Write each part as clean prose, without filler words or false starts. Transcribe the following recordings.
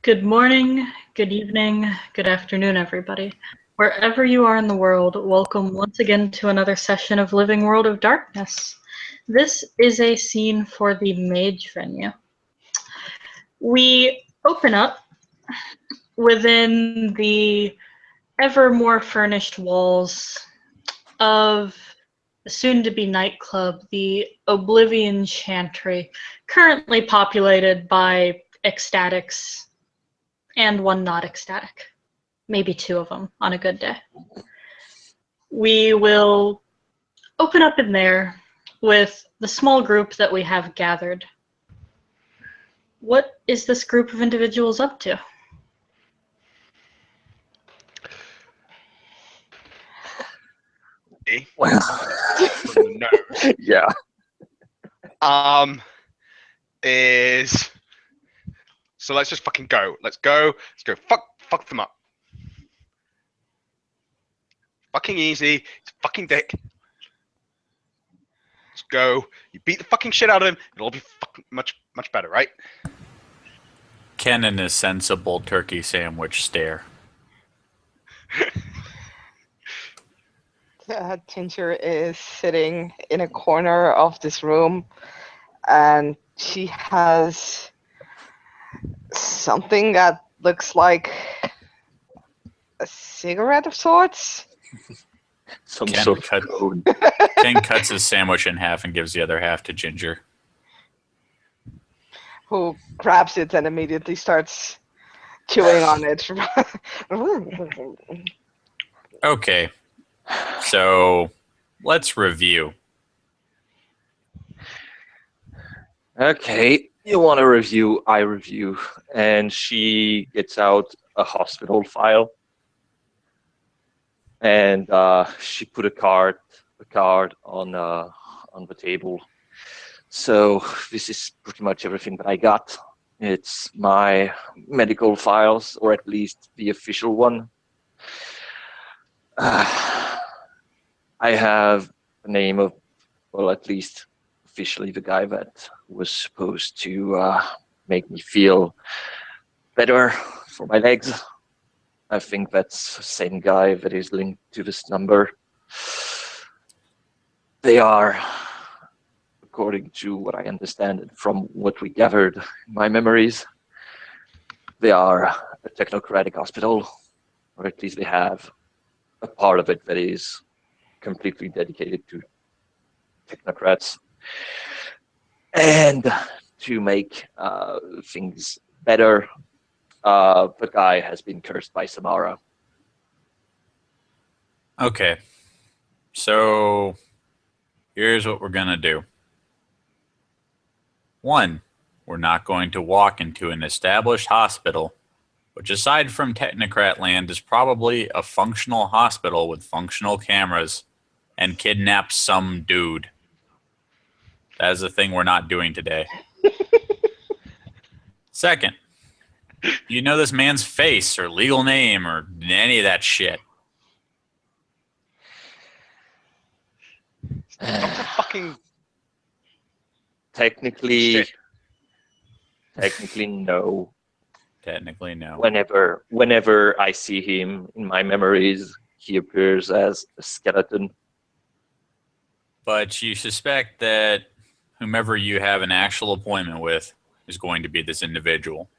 Good morning, good evening, good afternoon, everybody. Wherever you are in the world, welcome once again to another session of Living World of Darkness. This is a scene for the Mage venue. We open up within the ever more furnished walls of the soon-to-be nightclub, the Oblivion Chantry, currently populated by ecstatics and one not ecstatic. Maybe two of them on a good day. We will open up in there with the small group that we have gathered. What is this group of individuals up to? Well, No. yeah. Is so let's just fucking go. Let's go. Let's go. Fuck them up. Fucking easy. It's a fucking dick. Let's go. You beat the fucking shit out of him. It'll all be fucking much better, right? Ken and his sensible turkey sandwich stare. Tincture is sitting in a corner of this room, and she has something that looks like a cigarette of sorts. Some Ken sort of cut- code. Ken cuts his sandwich in half and gives the other half to Ginger. Who grabs it and immediately starts chewing on it. Okay, so let's review. Okay, you want to review, I review. And she gets out a hospital file. And she put a card on the table. So this is pretty much everything that I got. It's my medical files, or at least the official one. I have the name of, well, at least officially the guy that was supposed to make me feel better for my legs. I think that's the same guy that is linked to this number. They are, according to what I understand and from what we gathered in my memories, they are a technocratic hospital, or at least they have a part of it that is completely dedicated to technocrats. And to make things better, the guy has been cursed by Samara. Okay, so here's what we're gonna do. One, we're not going to walk into an established hospital, which aside from technocrat land is probably a functional hospital with functional cameras, and kidnap some dude. That is the thing we're not doing today. Second, you know this man's face or legal name or any of that shit. Dr. fucking Technically, shit. no. Technically, no. Whenever I see him in my memories, he appears as a skeleton. But you suspect that whomever you have an actual appointment with is going to be this individual.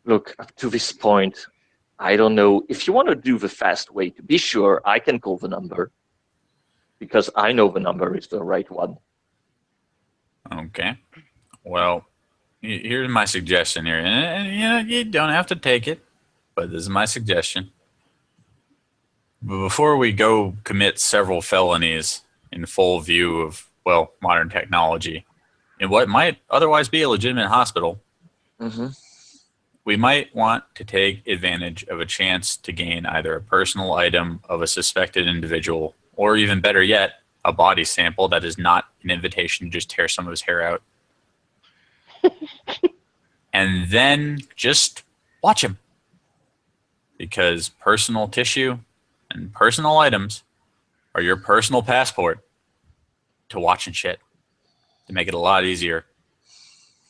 Look, up to this point, I don't know. If you want to do the fast way to be sure, I can call the number. Because I know the number is the right one. Okay. Well, here's my suggestion here. And you know, you don't have to take it, but this is my suggestion. But before we go commit several felonies in full view of, well, modern technology, in what might otherwise be a legitimate hospital, we might want to take advantage of a chance to gain either a personal item of a suspected individual, or even better yet, a body sample that is not an invitation to just tear some of his hair out. And then just watch him. Because personal tissue and personal items are your personal passport to watching shit. to make it a lot easier.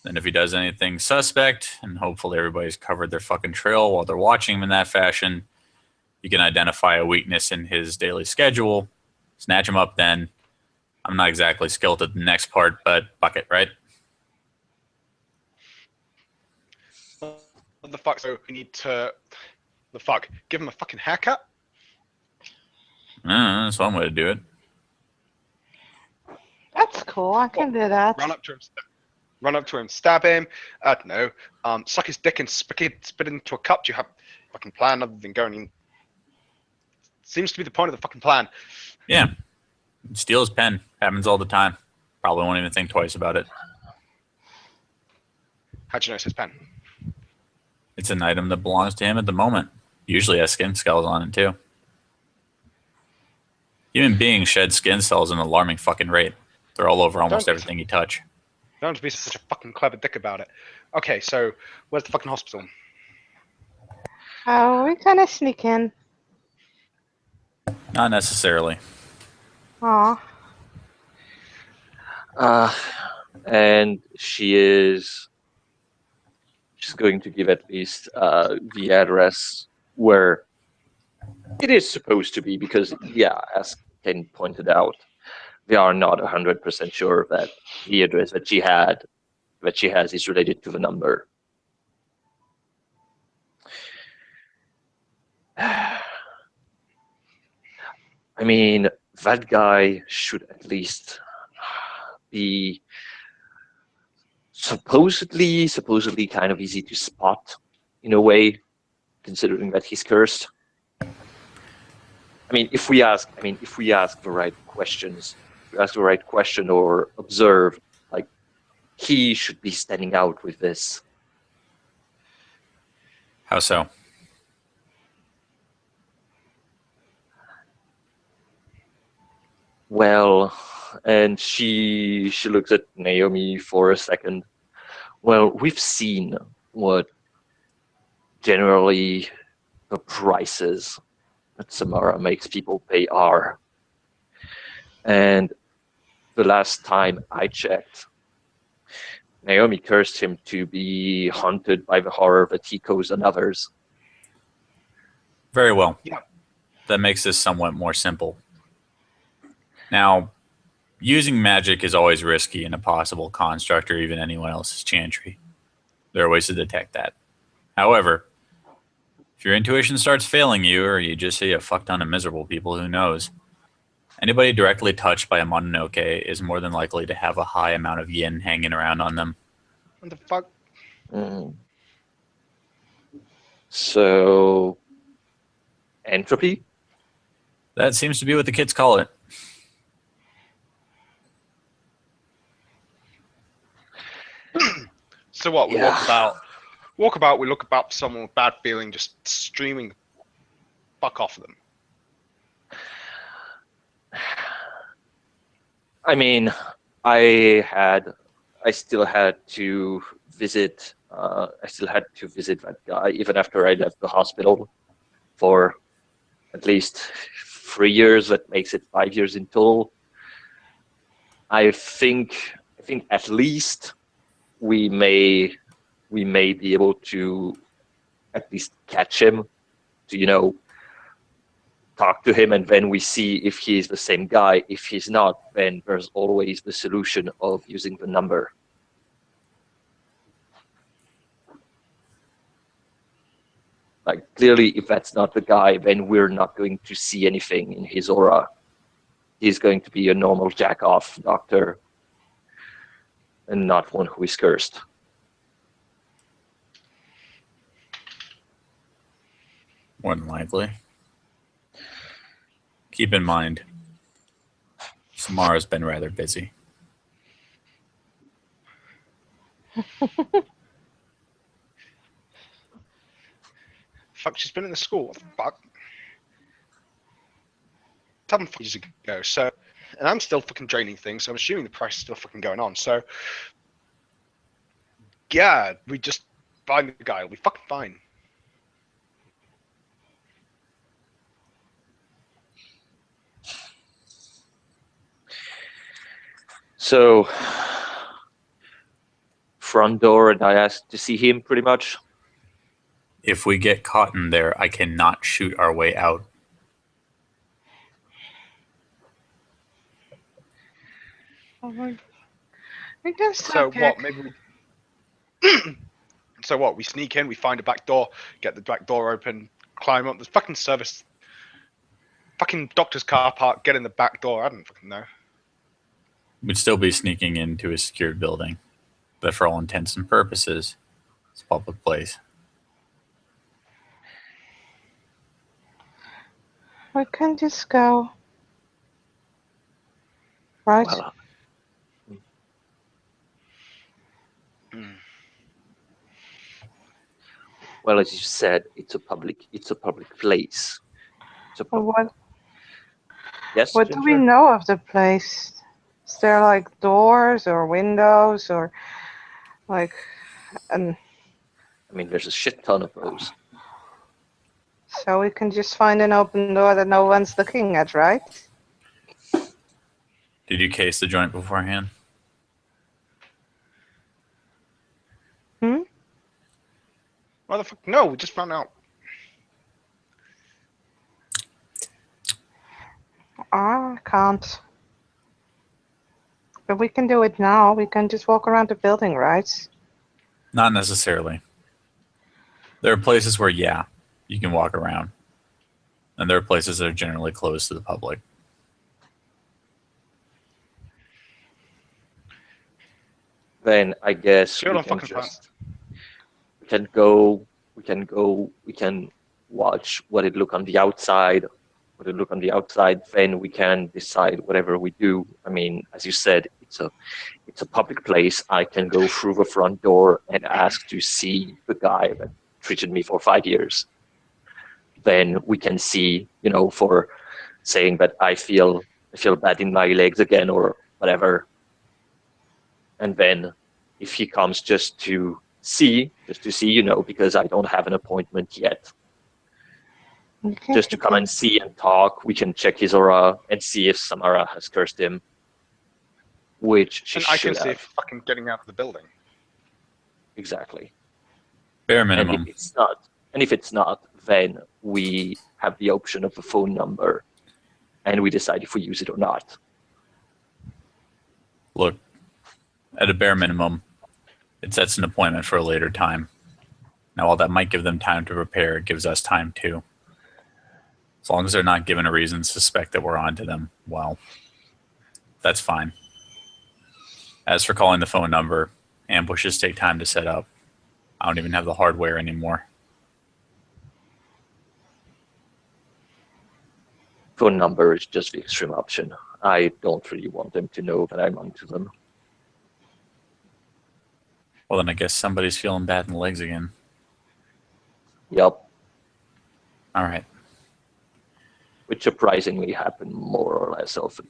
Then if he does anything suspect, and hopefully everybody's covered their fucking trail while they're watching him in that fashion, you can identify a weakness in his daily schedule, snatch him up then. I'm not exactly skilled at the next part, but bucket, right? What the fuck? So we need to, the fuck, give him a fucking haircut? That's one way to do it. That's cool. I can do that. Run up to him, stab him. I don't know. Suck his dick and spit it into a cup. Do you have a fucking plan other than going in? Seems to be the point of the fucking plan. Yeah. Steal his pen. Happens all the time. Probably won't even think twice about it. How'd you know it's his pen? It's an item that belongs to him at the moment. Usually has skin cells on it too. Human beings shed skin cells at an alarming fucking rate. They're all over almost everything you touch. Don't be such a fucking clever dick about it. Okay, so where's the fucking hospital? Oh, we kind of sneak in. Not necessarily. Aw. And she's going to give at least the address where it is supposed to be, because, yeah, as Ken pointed out, they are not 100% sure that the address that she has is related to the number. I mean, that guy should at least be supposedly kind of easy to spot in a way, considering that he's cursed. I mean, if we ask the right questions, if we ask the right question or observe, like, he should be standing out with this. How so? Well, and she looks at Naomi for a second. Well, we've seen what generally the prices that Samara makes people pay are. And the last time I checked, Naomi cursed him to be haunted by the horror that he caused on others. Very well. Yeah. That makes this somewhat more simple. Now, using magic is always risky in a possible construct or even anyone else's chantry. There are ways to detect that. However, if your intuition starts failing you, or you just see a fuck ton of miserable people, who knows? Anybody directly touched by a Mononoke is more than likely to have a high amount of yin hanging around on them. What the fuck? So, entropy? That seems to be what the kids call it. So what? We Yeah. walk about. We look about someone with bad feeling, just streaming fuck off of them. I mean, I still had to visit that guy even after I left the hospital for at least 3 years. That makes it 5 years in total. I think at least we may be able to at least catch him, to talk to him, and then we see if he's the same guy. If he's not, then there's always the solution of using the number. Like, clearly, if that's not the guy, then we're not going to see anything in his aura. He's going to be a normal jack-off doctor and not one who is cursed. More than likely. Keep in mind, Samara's been rather busy. Fuck, she's been in the school. What the fuck? 7 years ago. So, and I'm still fucking draining things. So I'm assuming the price is still fucking going on. So, yeah, we just find the guy. We'll be fucking fine. So, front door and I ask to see him, pretty much. If we get caught in there, I cannot shoot our way out. We can So stop here. what? Maybe we. So what? We sneak in, we find a back door, get the back door open, climb up. There's fucking service. Fucking doctor's car park. Get in the back door. I don't fucking know. We'd still be sneaking into a secured building, but for all intents and purposes, it's a public place. We can just go. Right? Well, well, as you said, it's a public place. It's a But public, yes, what do we Ginger? know of the place? Is there like doors or windows or like and I mean, there's a shit ton of those. so we can just find an open door that no one's looking at, right? Did you case the joint beforehand? Motherfucker, no, we just found out. I can't. But we can do it now. We can just walk around the building, right? Not necessarily. There are places where, yeah, you can walk around. And there are places that are generally closed to the public. Then I guess Sure, we don't can fucking plan. just we can watch what it look on the outside, then we can decide whatever we do. I mean, as you said, it's a public place. I can go through the front door and ask to see the guy that treated me for 5 years. Then we can see, for saying that I feel bad in my legs again or whatever. And then if he comes just to see, because I don't have an appointment yet, Okay. just to come and see and talk, we can check his aura and see if Samara has cursed him, which she And I can should see have. fucking getting out of the building. Exactly. Bare And minimum. if it's not, then we have the option of a phone number, and we decide if we use it or not. Look, at a bare minimum, it sets an appointment for a later time. Now, while that might give them time to prepare, it gives us time too. As long as they're not given a reason to suspect that we're onto them, well, that's fine. As for calling the phone number, ambushes take time to set up. I don't even have the hardware anymore. Phone number is just the extreme option. I don't really want them to know that I'm onto them. Well, then I guess somebody's feeling bad in the legs again. Yup. All right. Which surprisingly happen more or less often.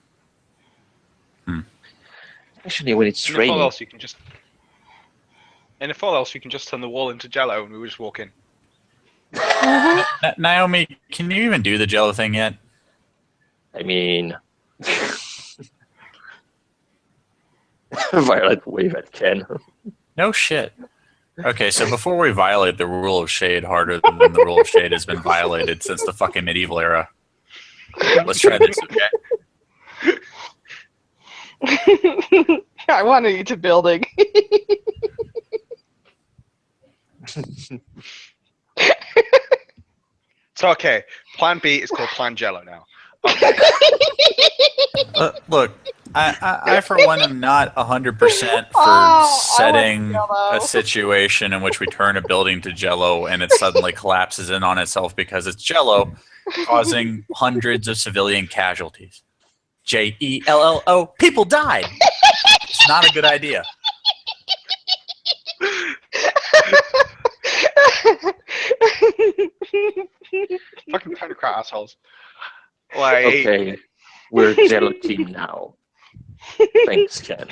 Especially when it's And if all raining. else, you can just. And if all else, you can just turn the wall into Jello, and we would just walk in. Naomi, can you even do the Jello thing yet? I mean, Violet wave at Ken. No shit. Okay, so before we violate the rule of shade harder than the rule of shade has been violated since the fucking medieval era, let's try this, okay? I want to eat a building. So okay, Plan B is called Plan Jello now. Look, I for one am not 100% for Oh, I setting want Jell-O. a situation in which we turn a building to Jello and it suddenly collapses in on itself because it's Jello, causing hundreds of civilian casualties. Jello, people died. It's not a good idea. Fucking technocrat assholes. Like, Okay, we're Jello team now. Thanks, Ken.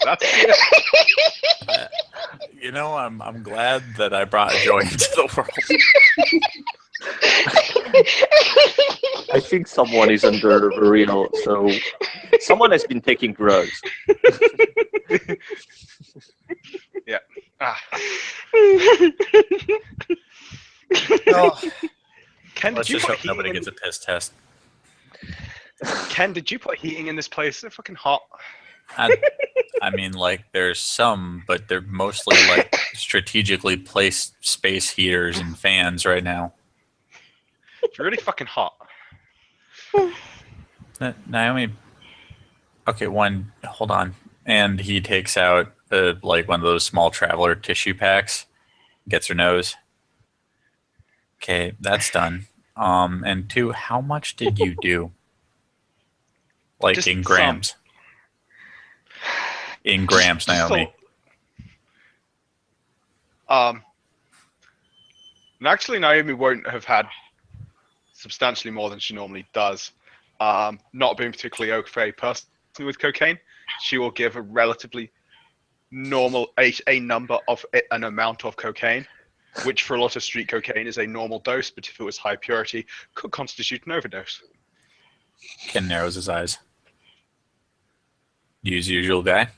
that's it. You know, I'm glad that I brought joy into the world. I think someone is under the real, so someone has been taking drugs. Ah. Oh, Ken, let's did you just put hope nobody heating gets a piss test. Ken, did you put heating in this place? Is it fucking hot? I mean, like, there's some, but they're mostly like strategically placed space heaters and fans right now. It's really fucking hot. Naomi, okay, hold on. And he takes out like one of those small traveler tissue packs, gets her nose. Okay, that's done. And 2, how much did you do? Like Just in some. grams. In grams, Just Naomi. And actually, Naomi won't have had substantially more than she normally does. Not being particularly au fait person with cocaine, she will give a relatively normal a number of an amount of cocaine, which for a lot of street cocaine is a normal dose, but if it was high purity, could constitute an overdose. Ken narrows his eyes. Use usual guy.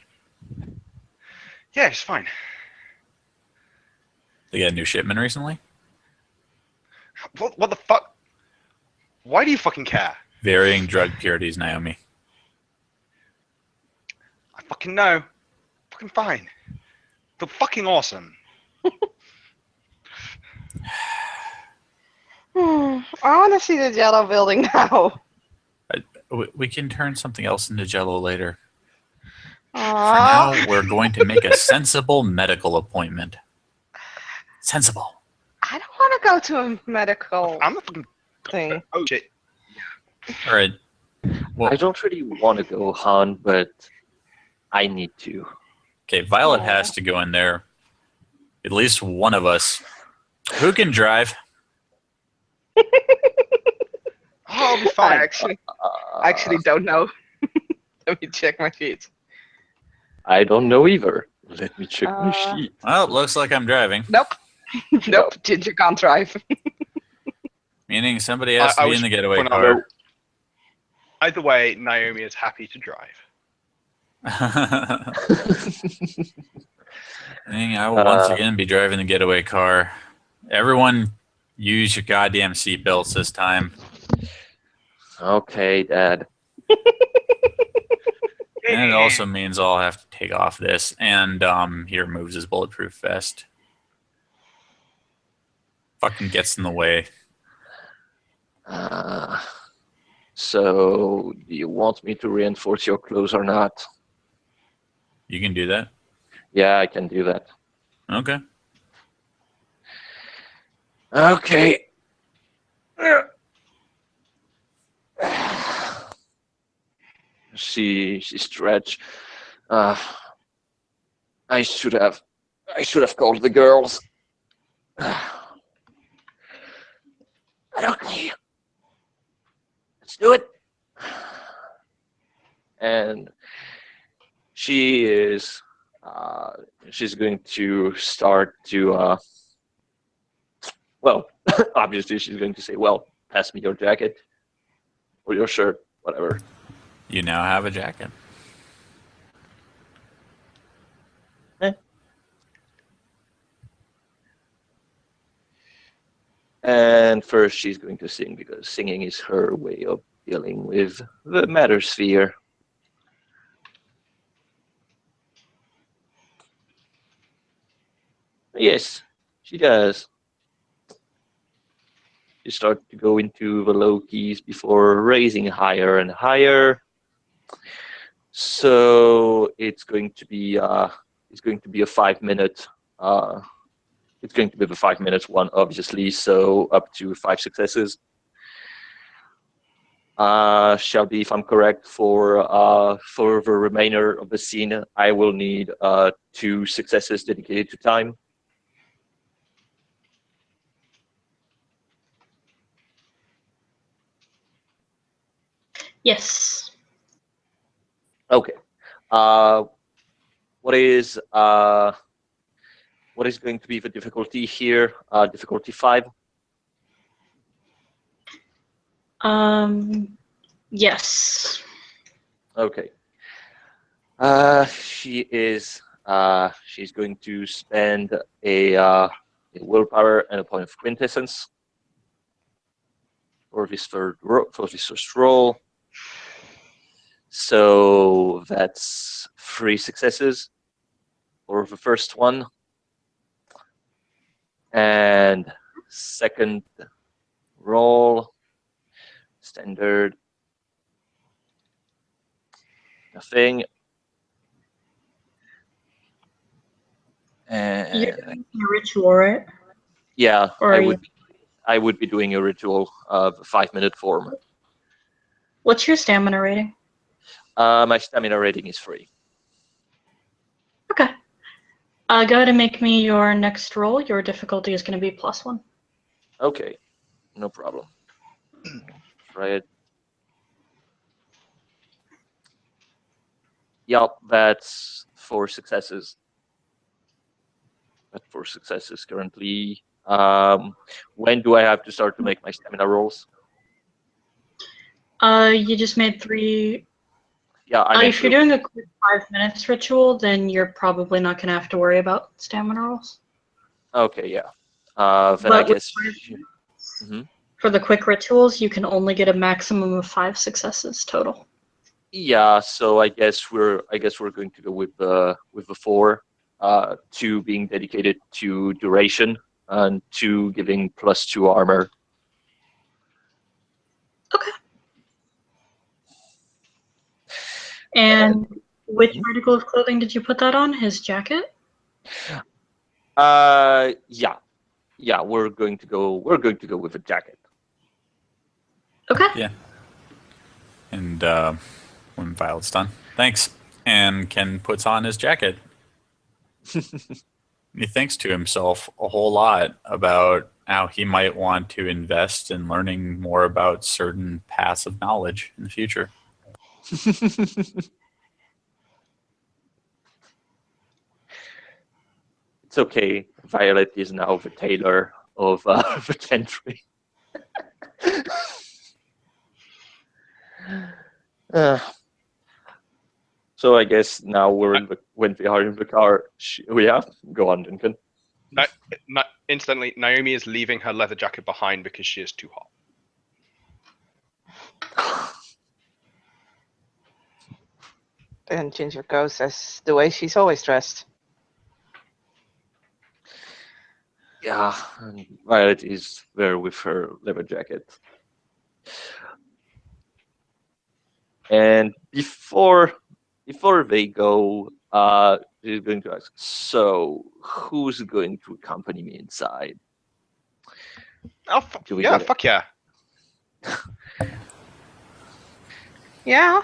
Yeah, it's fine. They got a new shipment recently. What the fuck? Why do you fucking care? Varying drug purities, Naomi. I fucking know. Fucking fine. They're fucking awesome. I want to see the Jello building now. We can turn something else into Jello later. For Aww. now, we're going to make a sensible medical appointment. Sensible. I don't want to go to a medical I'm a fucking thing. oh shit. All right. Well, I don't really want to go, Han, but I need to. okay, Violet has to go in there. At least one of us. Who can drive? Oh, I'll be I fine. actually don't know. Let me check my feet. I don't know either. Let me check my Uh, sheet. Well, looks like I'm driving. Nope. Nope. Ginger can't drive. Meaning somebody has I to be was in the getaway when I car. Either way, Naomi is happy to drive. Meaning I will once again be driving the getaway car. Everyone use your goddamn seatbelts this time. Okay, Dad. And it also means I'll have to take off this. And he removes his bulletproof vest. Fucking gets in the way. So, do you want me to reinforce your clothes or not? You can do that. Yeah, I can do that. Okay. Okay. She stretched. I should have called the girls. Okay. Let's do it. And she is she's going to start to well, obviously she's going to say, well, pass me your jacket or your shirt, whatever. You now have a jacket. And first she's going to sing, because singing is her way of dealing with the matter sphere. Yes, she does. She starts to go into the low keys before raising higher and higher. So it's going to be a 5 minute. It's going to be the 5 minutes one, obviously. So up to 5 successes. Shelby, if I'm correct, for the remainder of the scene, I will need 2 successes dedicated to time. Yes. Okay. What is going to be the difficulty here? Difficulty 5. Yes. Okay. She's going to spend a willpower and a point of quintessence for this first roll. So that's 3 successes for the first one. And second roll, standard, nothing. You're And doing a ritual, right? yeah, Or I would be doing a ritual of 5-minute form. what's your stamina rating? My stamina rating is 3. Okay. Go ahead and make me your next roll. Your difficulty is going to be +1. Okay, no problem. Try it. Yep, that's 4 successes. That's 4 successes currently. When do I have to start to make my stamina rolls? You just made 3. Yeah, I meant If you're doing a quick 5 minutes ritual, then you're probably not going to have to worry about stamina rolls. Okay, yeah. Then I But with guess. 5 minutes, Mhm. for the quick rituals, you can only get a maximum of 5 successes total. Yeah, so I guess we're going to go with the 4. 2 being dedicated to duration and 2 giving +2 armor. Okay. And which article of clothing did you put that on? His jacket? Yeah. Yeah, we're going to go with a jacket. Okay. Yeah. And when Violet's done, thanks. And Ken puts on his jacket. He thinks to himself a whole lot about how he might want to invest in learning more about certain paths of knowledge in the future. It's okay. Violet is now the tailor of the gentry. So I guess now when we are in the car, go on, Duncan. Instantly, Naomi is leaving her leather jacket behind because she is too hot. And Ginger goes as the way she's always dressed. Yeah, and Violet is there with her leather jacket. And before they go, she's going to ask, so who's going to accompany me inside? Oh, yeah, fuck yeah. Yeah.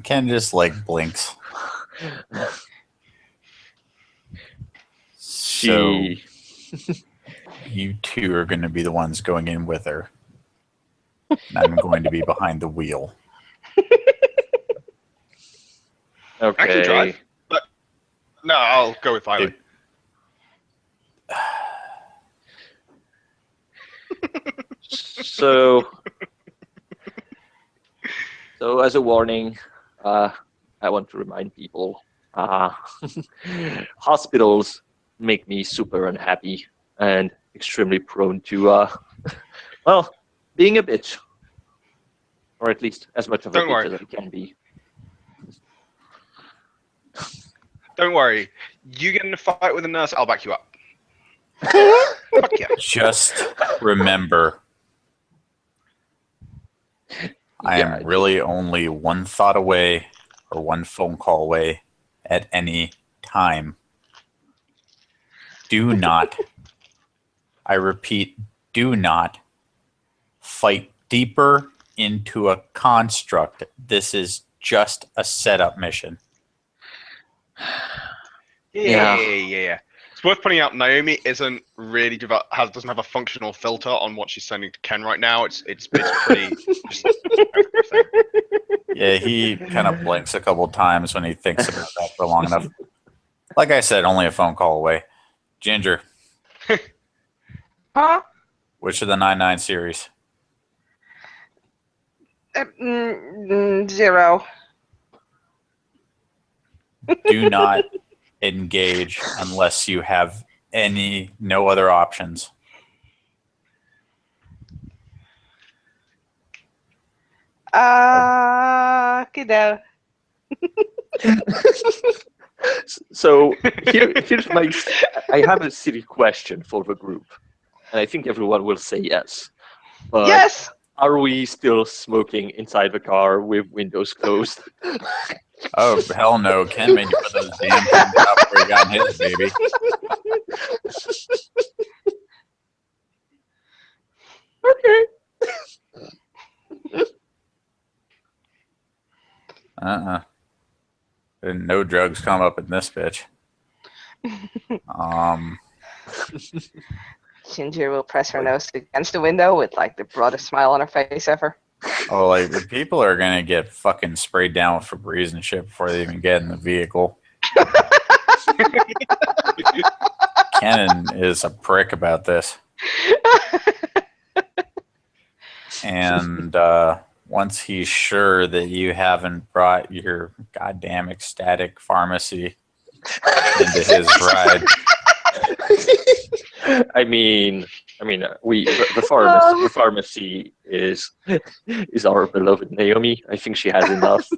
Ken just like blinks. So you two are going to be the ones going in with her. And I'm going to be behind the wheel. Okay. I can drive. But no, I'll go with Violet. So as a warning, I want to remind people, hospitals make me super unhappy and extremely prone to, being a bitch. Or at least as much of a bitch as I can be. Don't worry. You get in a fight with a nurse, I'll back you up. Fuck yeah. Just remember, I am really only one thought away or one phone call away at any time. Do not, I repeat, do not fight deeper into a construct. This is just a setup mission. Yeah. It's worth pointing out Naomi isn't really doesn't have a functional filter on what she's sending to Ken right now. It's pretty. Yeah, he kind of blinks a couple times when he thinks about that for long enough. Like I said, only a phone call away. Ginger. Huh? Which of the 99 series? 0. Do not engage unless you have no other options. Kiddo. So here's I have a silly question for the group, and I think everyone will say yes. But Yes! are we still smoking inside the car with windows closed? Oh, hell no. Ken made you put those damn things out before he got in his, baby. Okay. No drugs come up in this bitch. Ginger will press her nose against the window with like the broadest smile on her face ever. Oh, like the people are gonna get fucking sprayed down with Febreze and shit before they even get in the vehicle. Kenan is a prick about this. And once he's sure that you haven't brought your goddamn ecstatic pharmacy into his ride. I mean, the pharmacy is our beloved Naomi. I think she has enough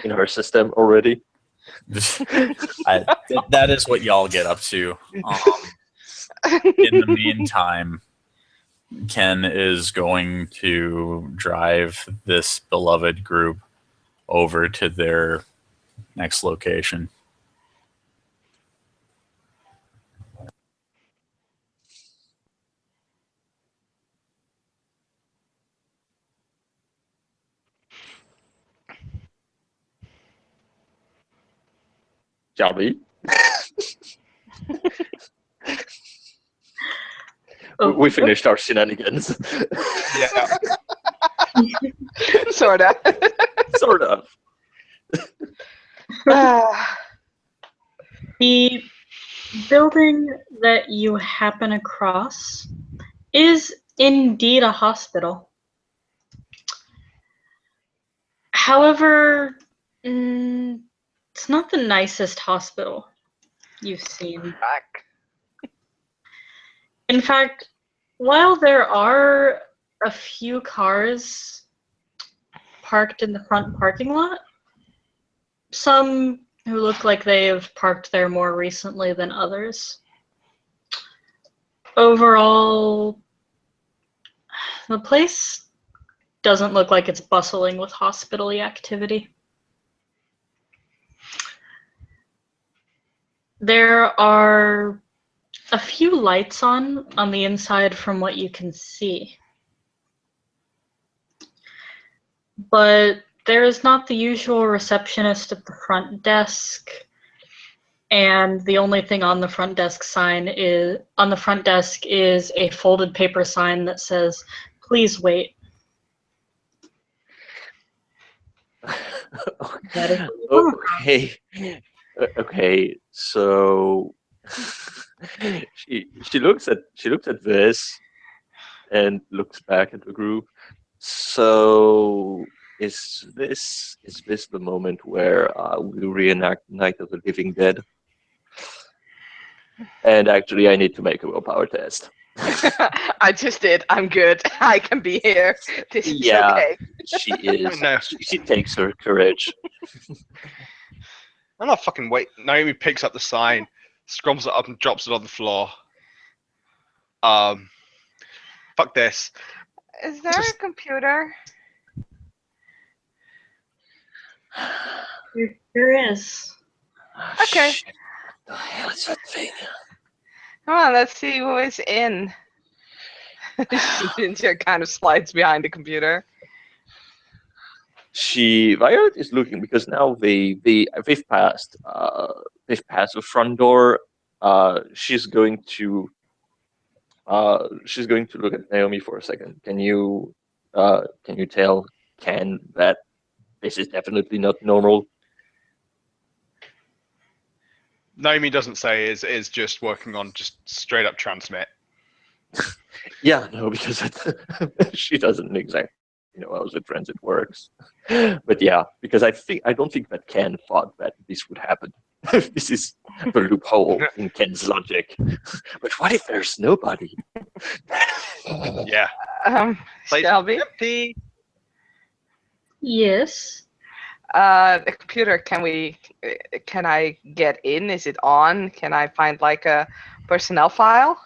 in her system already. That is what y'all get up to. In the meantime, Ken is going to drive this beloved group over to their next location. Shall we? We finished our shenanigans. Yeah. Sorta. Sort of. The building that you happen across is indeed a hospital. However, it's not the nicest hospital you've seen. Back. In fact, while there are a few cars parked in the front parking lot, some who look like they have parked there more recently than others, overall, the place doesn't look like it's bustling with hospital-y activity. There are a few lights on the inside from what you can see. But there is not the usual receptionist at the front desk, and the only thing on the front desk is a folded paper sign that says, "Please wait." That is Okay. Okay. So she looks at this and looks back at the group. So is this the moment where we reenact Night of the Living Dead? And actually, I need to make a willpower test. I just did. I'm good. I can be here. This is okay. She is. No. She takes her courage. I'm not fucking wait. Naomi picks up the sign, scrumbles it up and drops it on the floor. Fuck this. Is there a computer? There is. Okay. Shit. What the hell is that thing? Come on, let's see who is in. Ginger kind of slides behind the computer. Violet is looking because now they've passed the front door. She's going to look at Naomi for a second. Can you tell Ken that this is definitely not normal? Naomi doesn't say is just working on just straight up transmit. Yeah, no, because she doesn't exactly know how the transit works. But yeah, because I don't think that Ken thought that this would happen. This is the loophole in Ken's logic. But what if there's nobody? Yeah. Place Shelby, empty. Yes. the computer. Can I get in? Is it on? Can I find like a personnel file?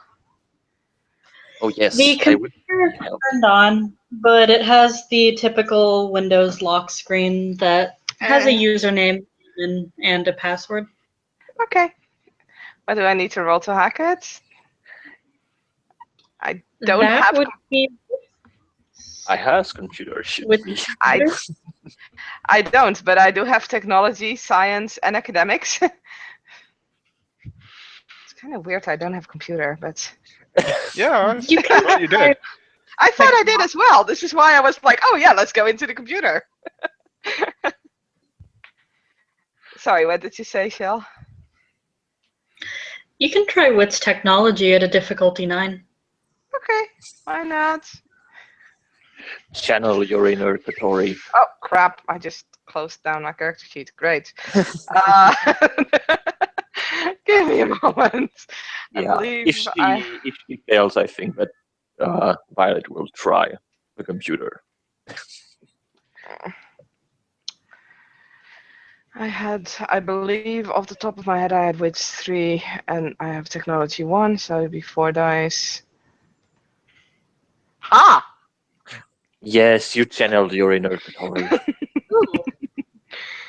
Oh yes, The I would computer is help. turned on, but it has the typical Windows lock screen that has a username and a password. Okay. But do I need to roll to hack it? I don't That have. would be I has computer should with be. I I don't, but I do have technology, science, and academics. It's kind of weird I don't have computer, but Yeah. You can Well, you try did. I thought I did as well. This is why I was like, oh yeah, let's go into the computer. Sorry, what did you say, Shell? You can try Wits Technology at a difficulty 9. Okay, why not? Channel your inner Katori. Oh crap! I just closed down my character sheet. Great. Uh, give me a moment. I Yeah, believe if she fails, I think that Violet will try the computer. I believe, off the top of my head, I had Wits 3, and I have Technology 1, so it'd be 4 dice. Ha! Yes, you channeled your inner Katori.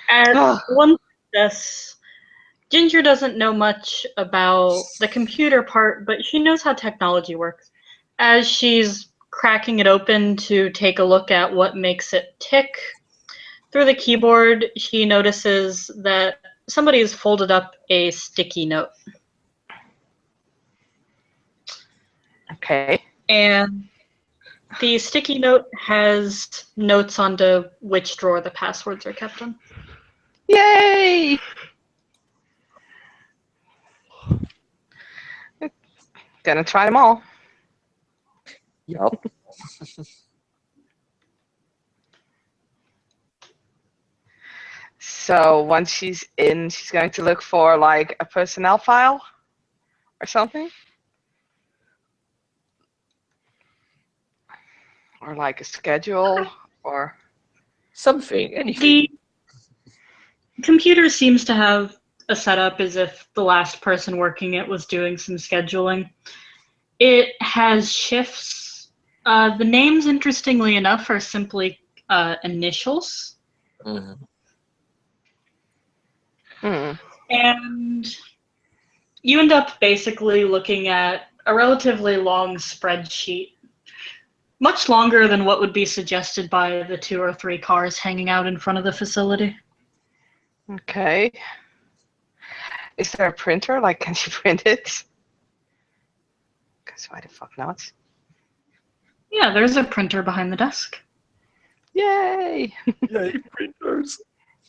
At Ah. one success, Ginger doesn't know much about the computer part, but she knows how technology works. As she's cracking it open to take a look at what makes it tick, through the keyboard, she notices that somebody has folded up a sticky note. Okay. And the sticky note has notes onto which drawer the passwords are kept in. Yay! Gonna try them all. Yup. So once she's in, she's going to look for like a personnel file or something, or like a schedule, or Something, anything. The computer seems to have a setup as if the last person working it was doing some scheduling. It has shifts. The names, interestingly enough, are simply initials. Mhm. And you end up basically looking at a relatively long spreadsheet, much longer than what would be suggested by the 2 or 3 cars hanging out in front of the facility. Okay. Is there a printer? Like, can she print it? Because why the fuck not? Yeah, there's a printer behind the desk. Yay! Yay, printers.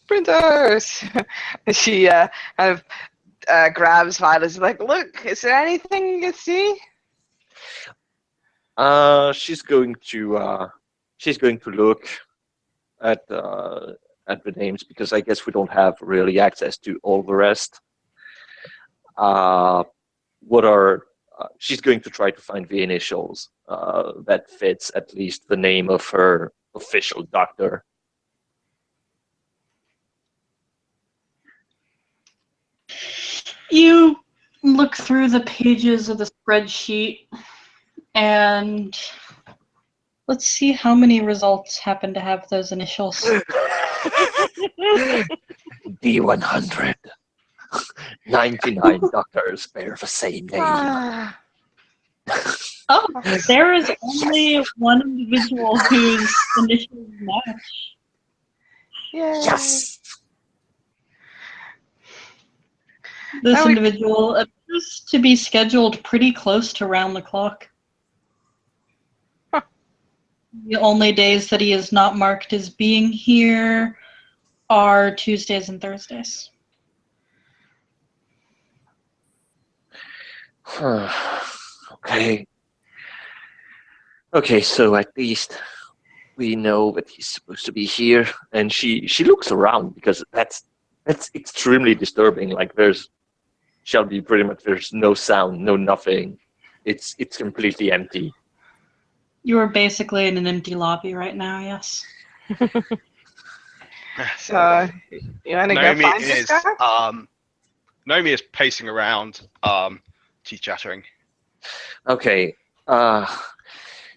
Printers! She kind of grabs Violet's like, look, is there anything you can see? She's going to look at the names because I guess we don't have really access to all the rest. She's going to try to find the initials that fits at least the name of her official doctor. You look through the pages of the spreadsheet and let's see how many results happen to have those initials. D100. 99 doctors bear the same name. Ah, Oh, there is only one individual whose initials match. yay. Yes! This Now we- individual appears to be scheduled pretty close to round the clock. Huh. The only days that he is not marked as being here are Tuesdays and Thursdays. Okay. Okay, so at least we know that he's supposed to be here. And she looks around because that's extremely disturbing. Like there's Shelby, pretty much there's no sound, no nothing. It's completely empty. You are basically in an empty lobby right now, yes. So you wanna go Naomi find this is guy? Naomi is pacing around, teeth chattering. Okay.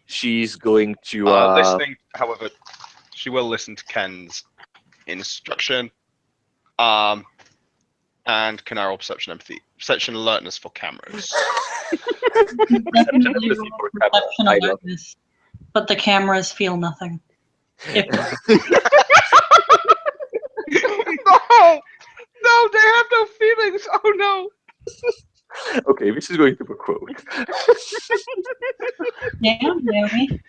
She's going to Listening, however, she will listen to Ken's instruction. And can I roll perception, empathy, perception, alertness for cameras? Definitely empathy roll for camera. perception I love alertness, but the cameras feel nothing. If No, no, they have no feelings. Oh no. Okay, this is going to be a quote. Damn, Naomi.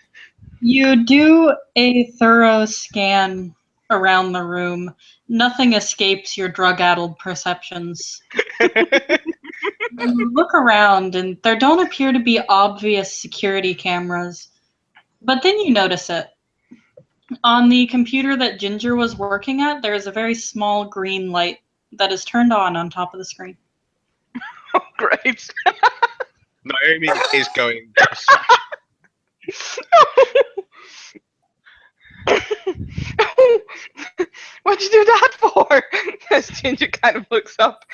You do a thorough scan around the room. Nothing escapes your drug-addled perceptions. You look around, and there don't appear to be obvious security cameras. But then you notice it. On the computer that Ginger was working at, there is a very small green light that is turned on top of the screen. Great. Naomi is going. What'd you do that for? As Ginger kind of looks up,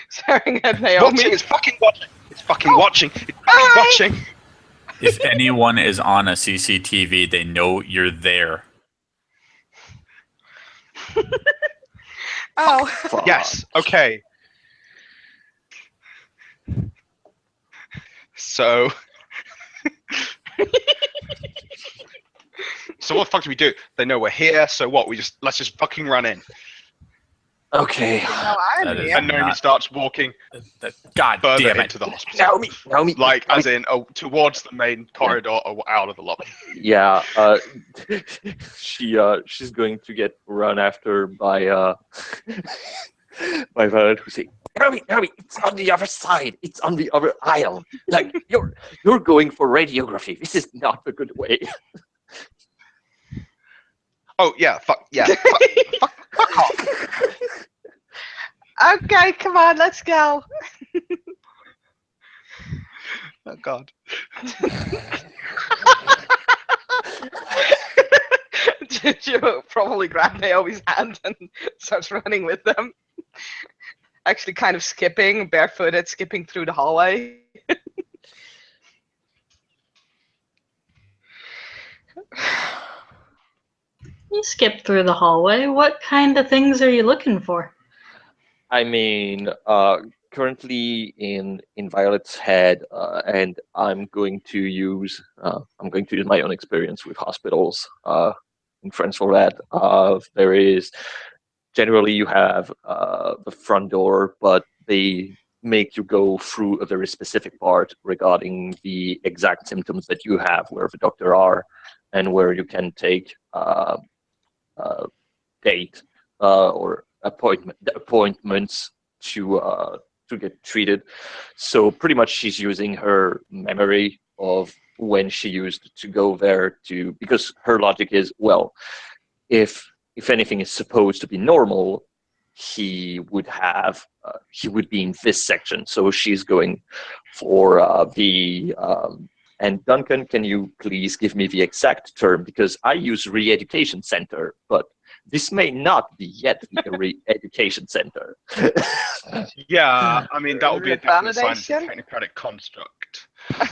staring at Naomi. Watching, it's fucking watching. It's fucking watching. It's fucking watching. If anyone is on a CCTV, they know you're there. Oh, Fuck. Yes. Okay. So. So what the fuck do we do? They know we're here. So what? Let's just fucking run in. Okay. no, I'm That is- here. And Naomi not- starts walking God further damn it. into the hospital. Naomi. Like, as in, towards the main corridor or out of the lobby. Yeah. She's going to get run after by by Violet, who say, Naomi, it's on the other side. It's on the other aisle. Like you're going for radiography. This is not the good way. Oh, yeah, fuck, yeah. Fuck off. Okay, come on, let's go. Oh, God. Ginger will probably grab Naomi's hand and starts running with them. Actually, kind of skipping, barefooted, skipping through the hallway. You skip through the hallway. What kind of things are you looking for? I mean, currently in Violet's head, and I'm going to use my own experience with hospitals in Friends for that. There is generally you have the front door, but they make you go through a very specific part regarding the exact symptoms that you have, where the doctor are, and where you can take date or appointments to get treated. So pretty much she's using her memory of when she used to go there to, because her logic is, well, if anything is supposed to be normal, he would be in this section. So she's going for the and Duncan, can you please give me the exact term? Because I use re-education center, but this may not be yet the re-education center. Yeah, I mean, that would be a definite sign it's a Revalidation? technocratic construct. I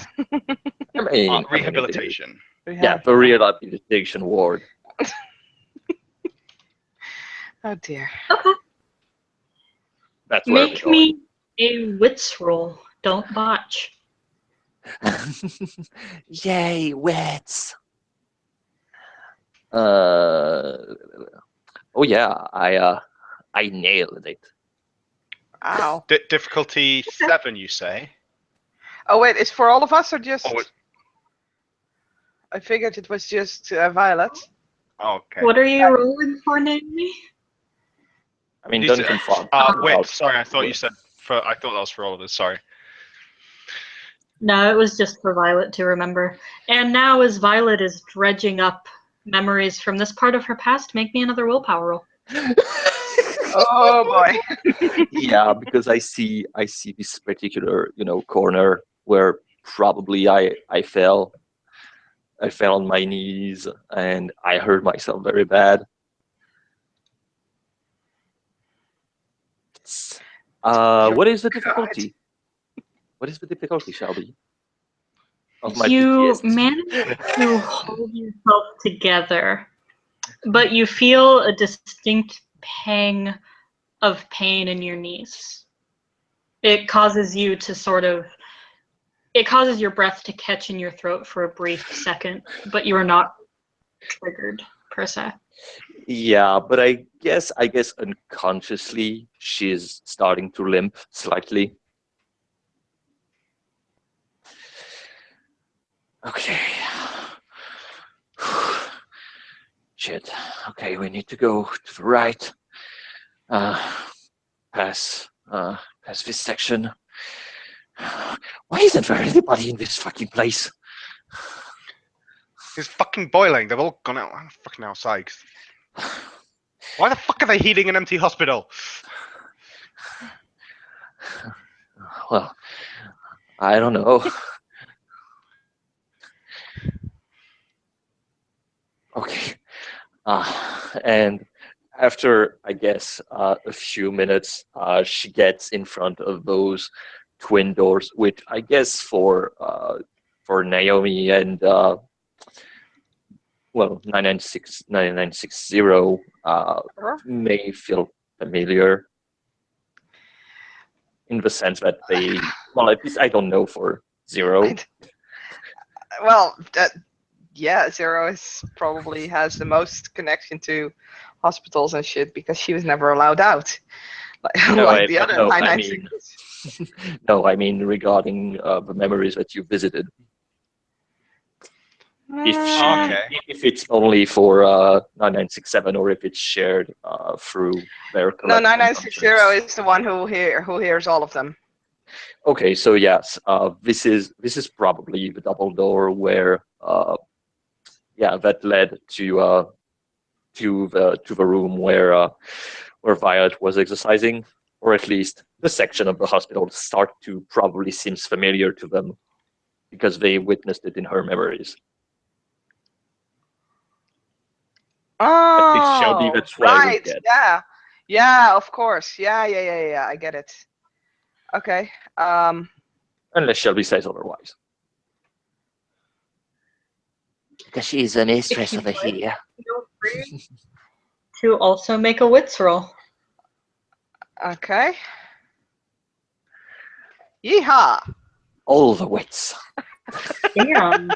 mean, Rehabilitation. Yeah, the rehabilitation ward. Oh dear. Okay. That's where Make me a wits roll. Don't botch. Yay, wits. Oh yeah, I nailed it. Wow. Difficulty 7, you say? Oh wait, it's for all of us or just? Oh, I figured it was just Violet. okay. What are you rolling for, Naomi? I mean, These- Duncan fought. Wait, sorry, I thought you said I thought that was for all of us, sorry. No, it was just for Violet to remember. And now, as Violet is dredging up memories from this part of her past, make me another willpower roll. Oh boy. Yeah, because I see this particular, corner where probably I fell. I fell on my knees and I hurt myself very bad. What is the difficulty? What is the difficulty, Shelby? Of my You PTSD? manage to hold yourself together, but you feel a distinct pang of pain in your knees. It causes you to it causes your breath to catch in your throat for a brief second, but you are not triggered per se. Yeah, but I guess unconsciously she's starting to limp slightly. Okay. Shit. Okay, we need to go to the right. Pass this section. Why isn't there anybody in this fucking place? It's fucking boiling. They've all gone out. I'm fucking outside. Why the fuck are they heating an empty hospital? Well, I don't know. Okay. And after, I guess, a few minutes, she gets in front of those twin doors, which I guess for Naomi and 9960 may feel familiar in the sense that they, well, at least I don't know for Zero. Well, yeah, Zero probably has the most connection to hospitals and shit because she was never allowed out, like the other 996. No, I mean regarding the memories that you visited. If it's only for 9967 or if it's shared through their collective. No, 9960 is the one who hears all of them. Okay, so yes, this is probably the double door where that led to the room where Violet was exercising, or at least the section of the hospital start to probably seems familiar to them because they witnessed it in her memories. Oh, Shelby, that's what I would get. Yeah, of course. Yeah, I get it. Okay. Unless Shelby says otherwise. Because she's a mistress of the here. Feel free to also make a wits roll. Okay. Yeehaw! All the wits. Damn.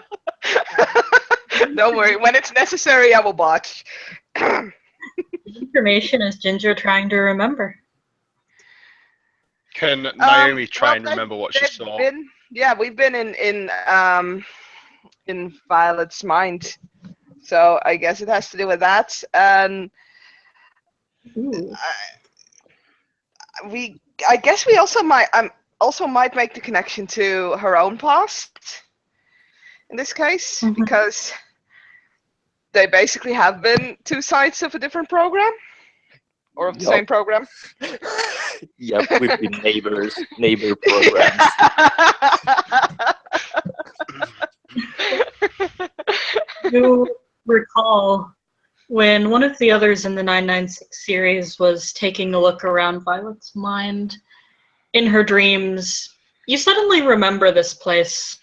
Don't worry. When it's necessary, I will botch. Information is Ginger trying to remember. Can Naomi try and remember what she saw? We've been in Violet's mind, so I guess it has to do with that. And I guess we also might make the connection to her own past in this case, because they basically have been two sides of a different program or of the same program. Yep, we've been neighbor programs. You recall when one of the others in the 996 series was taking a look around Violet's mind in her dreams, you suddenly remember this place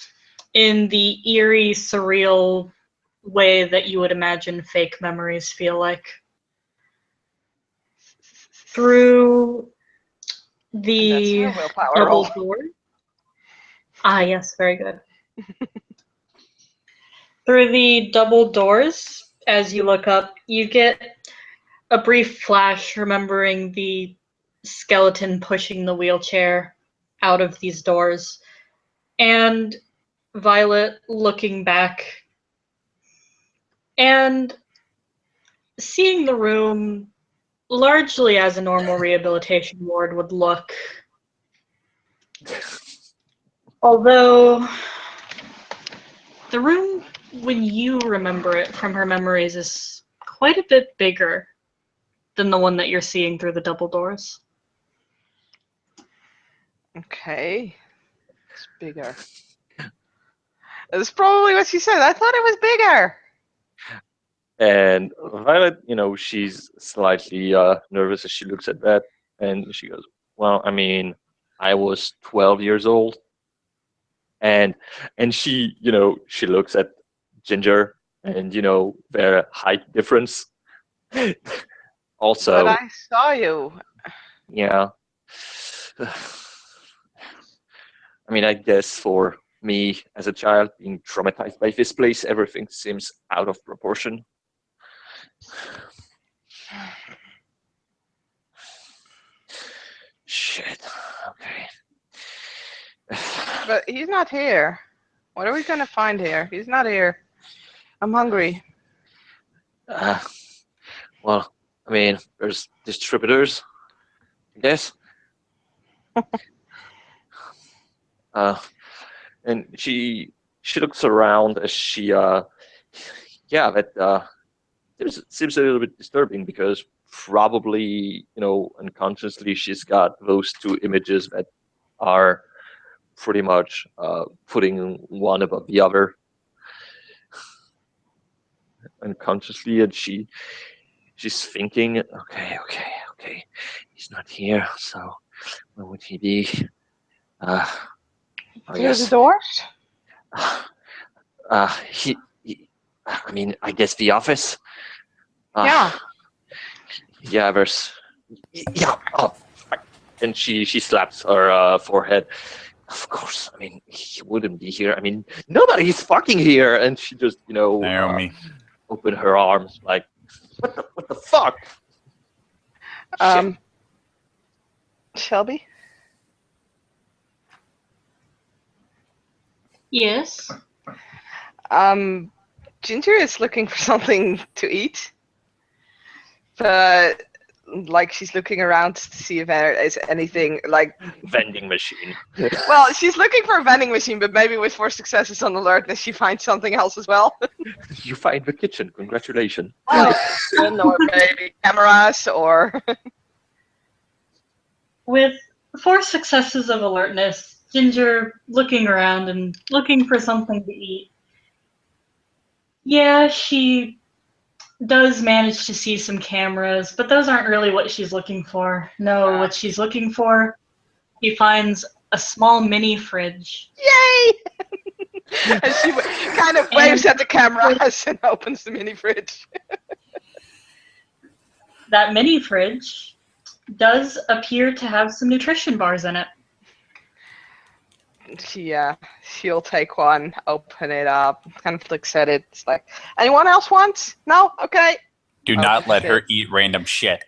in the eerie, surreal way that you would imagine fake memories feel like. Through the double door. Ah, yes, very good. Through the double doors, as you look up, you get a brief flash remembering the skeleton pushing the wheelchair out of these doors, and Violet looking back and seeing the room largely as a normal rehabilitation ward would look. Although the room, when you remember it from her memories, is quite a bit bigger than the one that you're seeing through the double doors. Okay. It's bigger. That's probably what she said. I thought it was bigger. And Violet, she's slightly nervous as she looks at that, and she goes, "Well, I mean, I was 12 years old," and she, she looks at Ginger, and their height difference. Also, But I saw you. yeah. I mean, I guess for me as a child being traumatized by this place, everything seems out of proportion. Shit. Okay. But he's not here. What are we gonna find here? He's not here. I'm hungry. Well, I mean, there's distributors, I guess. And she looks around as she yeah, that seems a little bit disturbing because probably unconsciously she's got those two images that are pretty much putting one above the other unconsciously, and she's thinking, okay, he's not here, so where would he be? Oh, Through yes. the doors? He, I mean, I guess the office. Yeah. Yeah, there's. Yeah. Oh, and she slaps her forehead. Of course. I mean, he wouldn't be here. I mean, nobody's fucking here. And she just, Naomi. open her arms like, what the fuck? Shit. Shelby? Yes. Ginger is looking for something to eat, but like she's looking around to see if there is anything like Vending machine. Well, she's looking for a vending machine, but maybe with 4 successes on alertness, she finds something else as well. You find the kitchen. Congratulations. Or maybe cameras or With 4 successes of alertness, Ginger looking around and looking for something to eat. Yeah, she does manage to see some cameras, but those aren't really what she's looking for. No, what she's looking for, she finds a small mini fridge. yay! And she kind of waves at the cameras and opens the mini fridge. That mini fridge does appear to have some nutrition bars in it. She'll take one, open it up, kind of looks at it. It's like, anyone else wants? No? Okay. Do not let her eat random shit.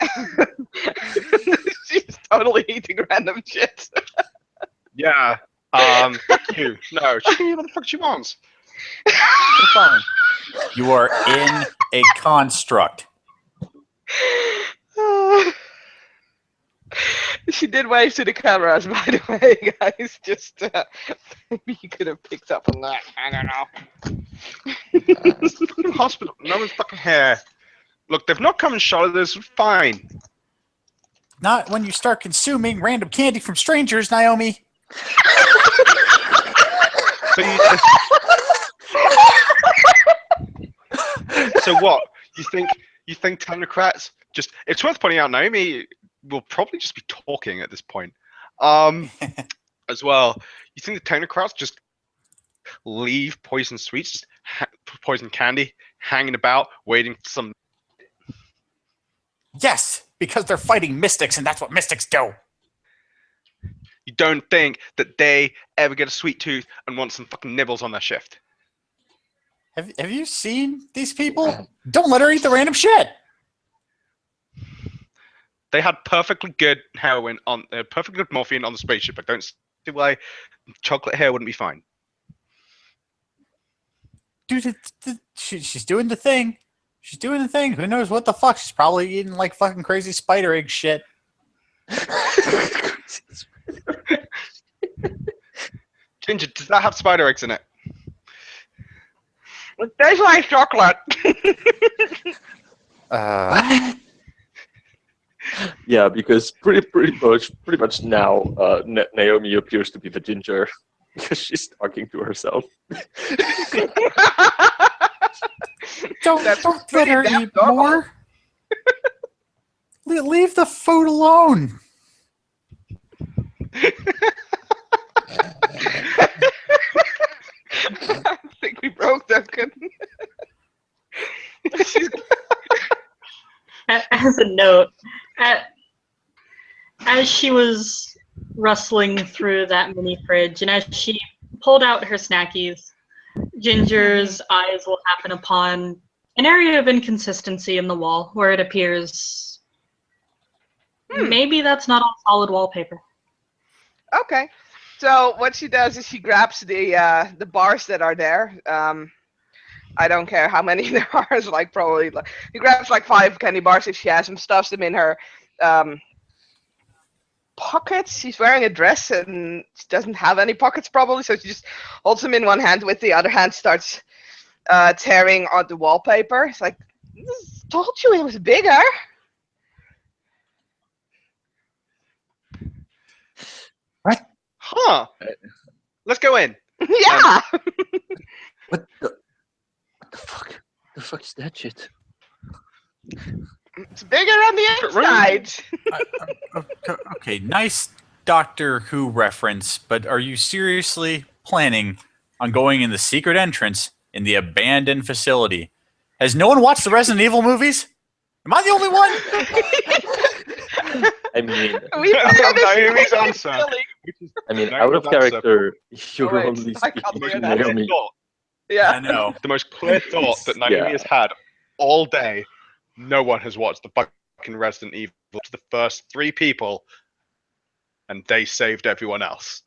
She's totally eating random shit. Yeah. Fuck you. No, she can eat what the fuck she wants. It's fine. You are in a construct. She did wave to the cameras, by the way, guys. Just maybe you could have picked up on that. I don't know. It's the fucking hospital. No one's fucking here. Look, they've not come and shot us. Fine. Not when you start consuming random candy from strangers, Naomi. So so what? You think technocrats just? It's worth pointing out, Naomi will probably just be talking at this point. As well, you think the technocrats just leave poison sweets, just poison candy hanging about, waiting for some? Yes, because they're fighting mystics, and that's what mystics do. You don't think that they ever get a sweet tooth and want some fucking nibbles on their shift? Have you seen these people? Don't let her eat the random shit. They had perfectly good heroin on, perfectly good morphine on the spaceship. I don't see why chocolate hair wouldn't be fine. Dude, she's doing the thing. She's doing the thing. Who knows what the fuck? She's probably eating like fucking crazy spider egg shit. Ginger, does that have spider eggs in it? It tastes like chocolate. What? Yeah, because pretty much now, Naomi appears to be the ginger because she's talking to herself. Don't That's let pretty her damn eat normal. more. Leave the food alone. I think we broke Duncan. She's- As a note, as she was rustling through that mini fridge and as she pulled out her snackies, Ginger's eyes will happen upon an area of inconsistency in the wall where it appears maybe that's not all solid wallpaper. Okay. So what she does is she grabs the bars that are there. I don't care how many there are. It's like probably she grabs like 5 candy bars if she has them, stuffs them in her pockets. She's wearing a dress and she doesn't have any pockets probably, so she just holds them in one hand. With the other hand, starts tearing on the wallpaper. It's like, told you it was bigger. Huh. Let's go in. Yeah. What the fuck? The fuck is that shit? It's bigger on the inside. Okay, nice Doctor Who reference, but are you seriously planning on going in the secret entrance in the abandoned facility? Has no one watched the Resident Evil movies? Am I the only one? I mean, We Naomi's answer. out of character, you're Oh, wait, only I can't speaking hear to that. Naomi. I Yeah. know. The most clear thought that Naomi Yeah. has had all day. No one has watched the fucking Resident Evil. To the first 3 people, and they saved everyone else.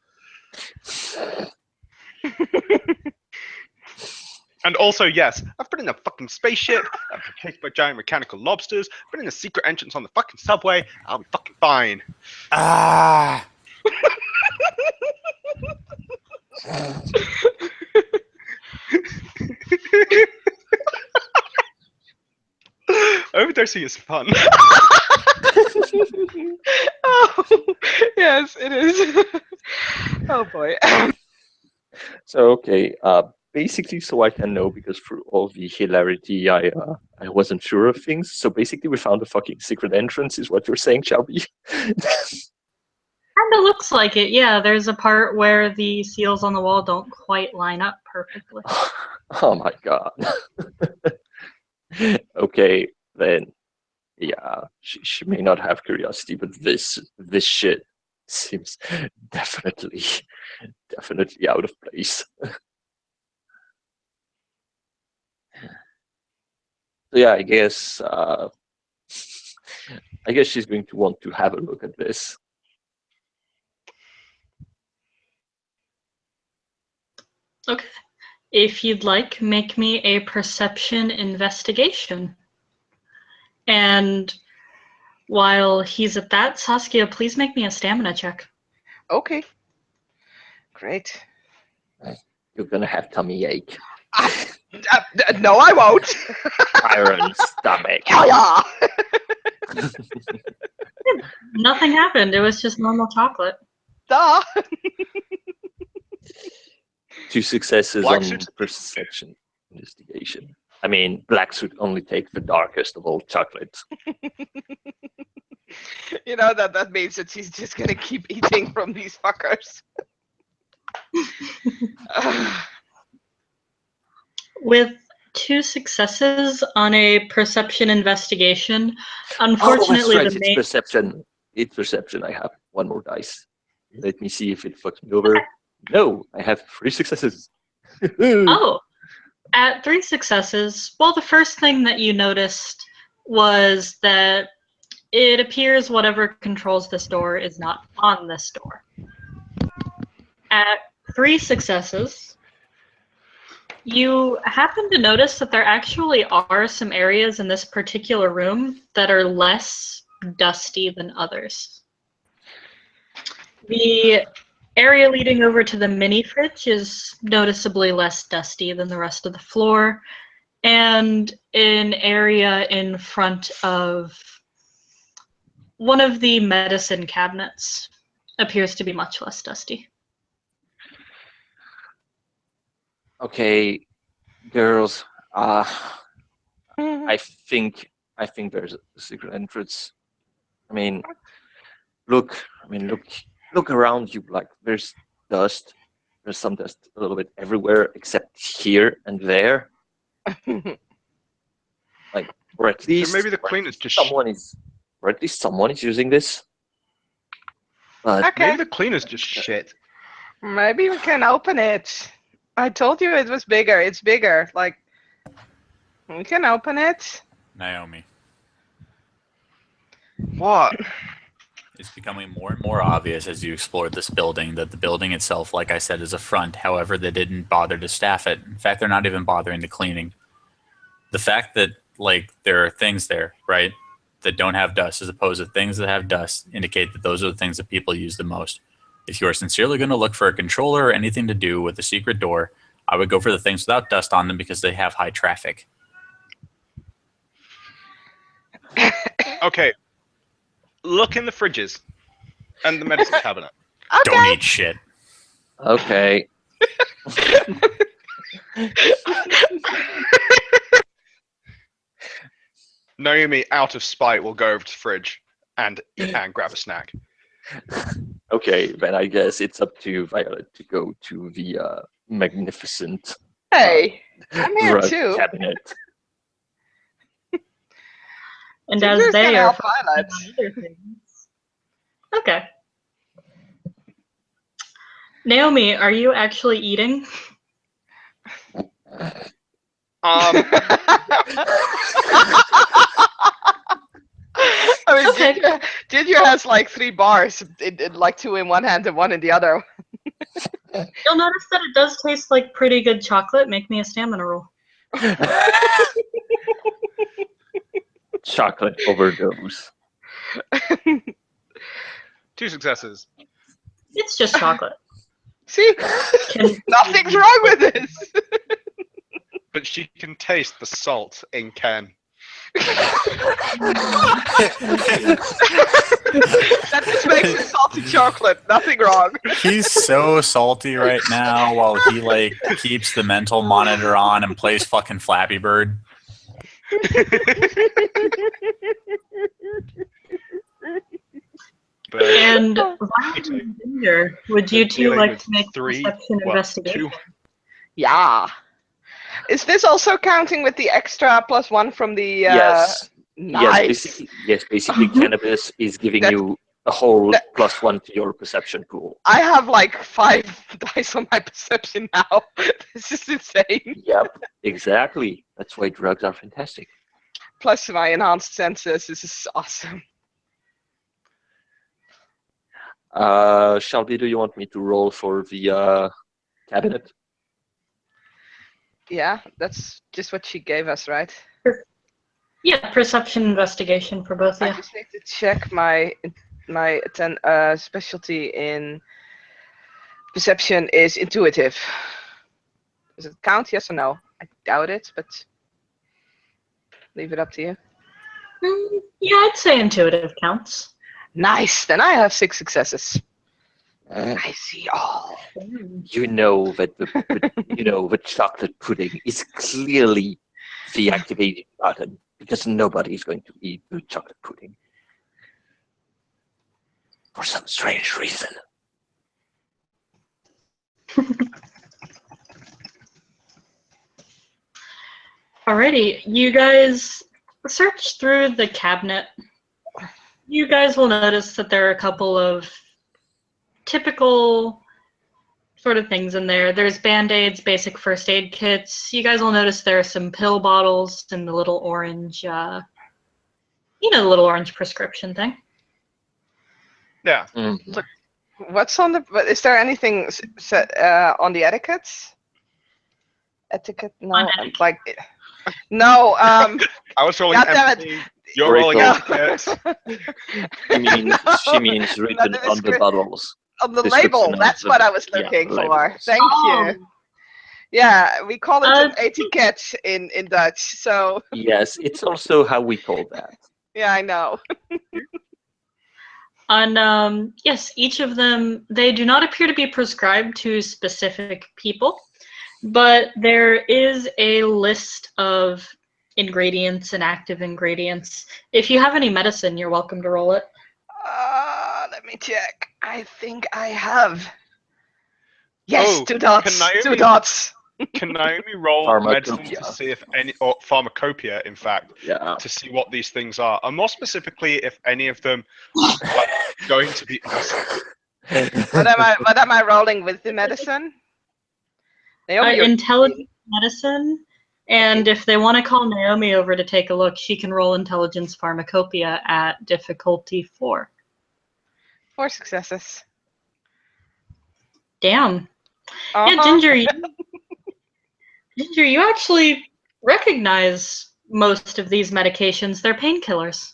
And also, yes, I've been in a fucking spaceship. I've been chased by giant mechanical lobsters. Been in a secret entrance on the fucking subway. I'll be fucking fine. Ah. Overdosing is fun. Oh, yes, it is. Oh boy. So okay, basically, so I can know because through all the hilarity, I wasn't sure of things. So basically, we found a fucking secret entrance, is what you're saying, Shelby? Kinda looks like it, yeah. There's a part where the seals on the wall don't quite line up perfectly. Oh my god. Okay, then, yeah, she may not have curiosity, but this shit seems definitely out of place. So yeah, I guess she's going to want to have a look at this. Okay. If you'd like, make me a perception investigation. And while he's at that, Saskia, please make me a stamina check. Okay. Great. You're gonna have tummy ache, No, I won't. iron stomach. Hell yeah. Nothing happened. It was just normal chocolate. Duh. 2 successes Black on suit's- perception investigation. I mean, blacks would only take the darkest of all chocolate. You know that means that she's just gonna keep eating from these fuckers. With 2 successes on a perception investigation, Oh, unfortunately, that's right. the It's main. perception. It's perception. I have 1 more dice. Let me see if it fucks me over. No, I have 3 successes. Oh, at 3 successes, well, the first thing that you noticed was that it appears whatever controls this door is not on this door. At 3 successes, you happen to notice that there actually are some areas in this particular room that are less dusty than others. The area leading over to the mini fridge is noticeably less dusty than the rest of the floor. And an area in front of one of the medicine cabinets appears to be much less dusty. Okay, girls. I think there's a secret entrance. I mean, look around you. Like, there's dust. There's some dust a little bit everywhere, except here and there. Like, or at least So maybe the cleaner's just or at least someone is using this. But Okay. maybe the cleaner's just shit. Maybe we can open it. I told you it was bigger. It's bigger. Like, we can open it. Naomi, What? it's becoming more and more obvious as you explore this building that the building itself, like I said, is a front. However, they didn't bother to staff it. In fact, they're not even bothering the cleaning. The fact that, like, there are things there, right, that don't have dust as opposed to things that have dust indicate that those are the things that people use the most. If you are sincerely going to look for a controller or anything to do with a secret door, I would go for the things without dust on them because they have high traffic. Okay. Look in the fridges and the medicine cabinet. Don't eat shit. okay. Naomi, out of spite, will go over to the fridge and grab a snack. Okay, then I guess it's up to Violet to go to the magnificent Hey, I'm here drug too. cabinet. And So as who's they gonna are help Violet? focusing on other things. Okay. Naomi, are you actually eating? I mean, Okay. Ginger has like 3 bars, like 2 in one hand and 1 in the other. You'll notice that it does taste like pretty good chocolate. Make me a stamina roll. Chocolate overdose. 2 successes. It's just chocolate. See, Can- nothing's wrong with this. But she can taste the salt in Ken. That just makes it salty chocolate. Nothing wrong. He's so salty right now while he, like, keeps the mental monitor on and plays fucking Flappy Bird. But And Violet and Ginger, would you two dealing like with to make a 3, perception well, investigation? 2. Yeah. Is this also counting with the extra +1 from the? Yes. Nice. Basically, cannabis is giving That- you a whole +1 to your perception pool. I have like 5 dice on my perception now. This is insane. Yep, exactly. That's why drugs are fantastic. Plus my enhanced senses. This is awesome. Shelby, do you want me to roll for the cabinet? Yeah, that's just what she gave us, right? Yeah, perception investigation for both of I you. just need to check my specialty in perception is intuitive. Does it count? Yes or no? I doubt it, but leave it up to you. Yeah, I'd say intuitive counts. Nice. Then I have 6 successes. I see all. You know that the chocolate pudding is clearly the activating button because nobody is going to eat the chocolate pudding for some strange reason. Alrighty, you guys search through the cabinet. You guys will notice that there are a couple of typical sort of things in there. There's Band-Aids, basic first aid kits. You guys will notice there are some pill bottles and the little orange, the little orange prescription thing. Yeah. What's on the? Is there anything set on the etiquettes? Etiquette? No, On etiquette. like no. I was rolling God damn it. empathy. You're rolling Rachel. etiquette. She means written Not on the script. bottles. On the description label, of that's the- what I was yeah, looking the for. labels. Thank you. Yeah, we call it an etiquette in Dutch. So Yes, it's also how we call that. yeah, I know. Yes, each of them, they do not appear to be prescribed to specific people, but there is a list of ingredients and active ingredients. If you have any medicine, you're welcome to roll it. Let me check. I think I have. Yes, Oh, 2 dots. can Naomi- 2 dots. Can Naomi roll medicine Pharmacopoeia. to see if any, or pharmacopoeia, in fact, Yeah. to see what these things are, and more specifically, if any of them are going to be. What am I rolling with the medicine? Naomi, you're Intelligence medicine, and if they want to call Naomi over to take a look, she can roll intelligence pharmacopoeia at difficulty 4. 4 successes. Damn. Uh-huh. Yeah, Ginger, you actually recognize most of these medications. They're painkillers.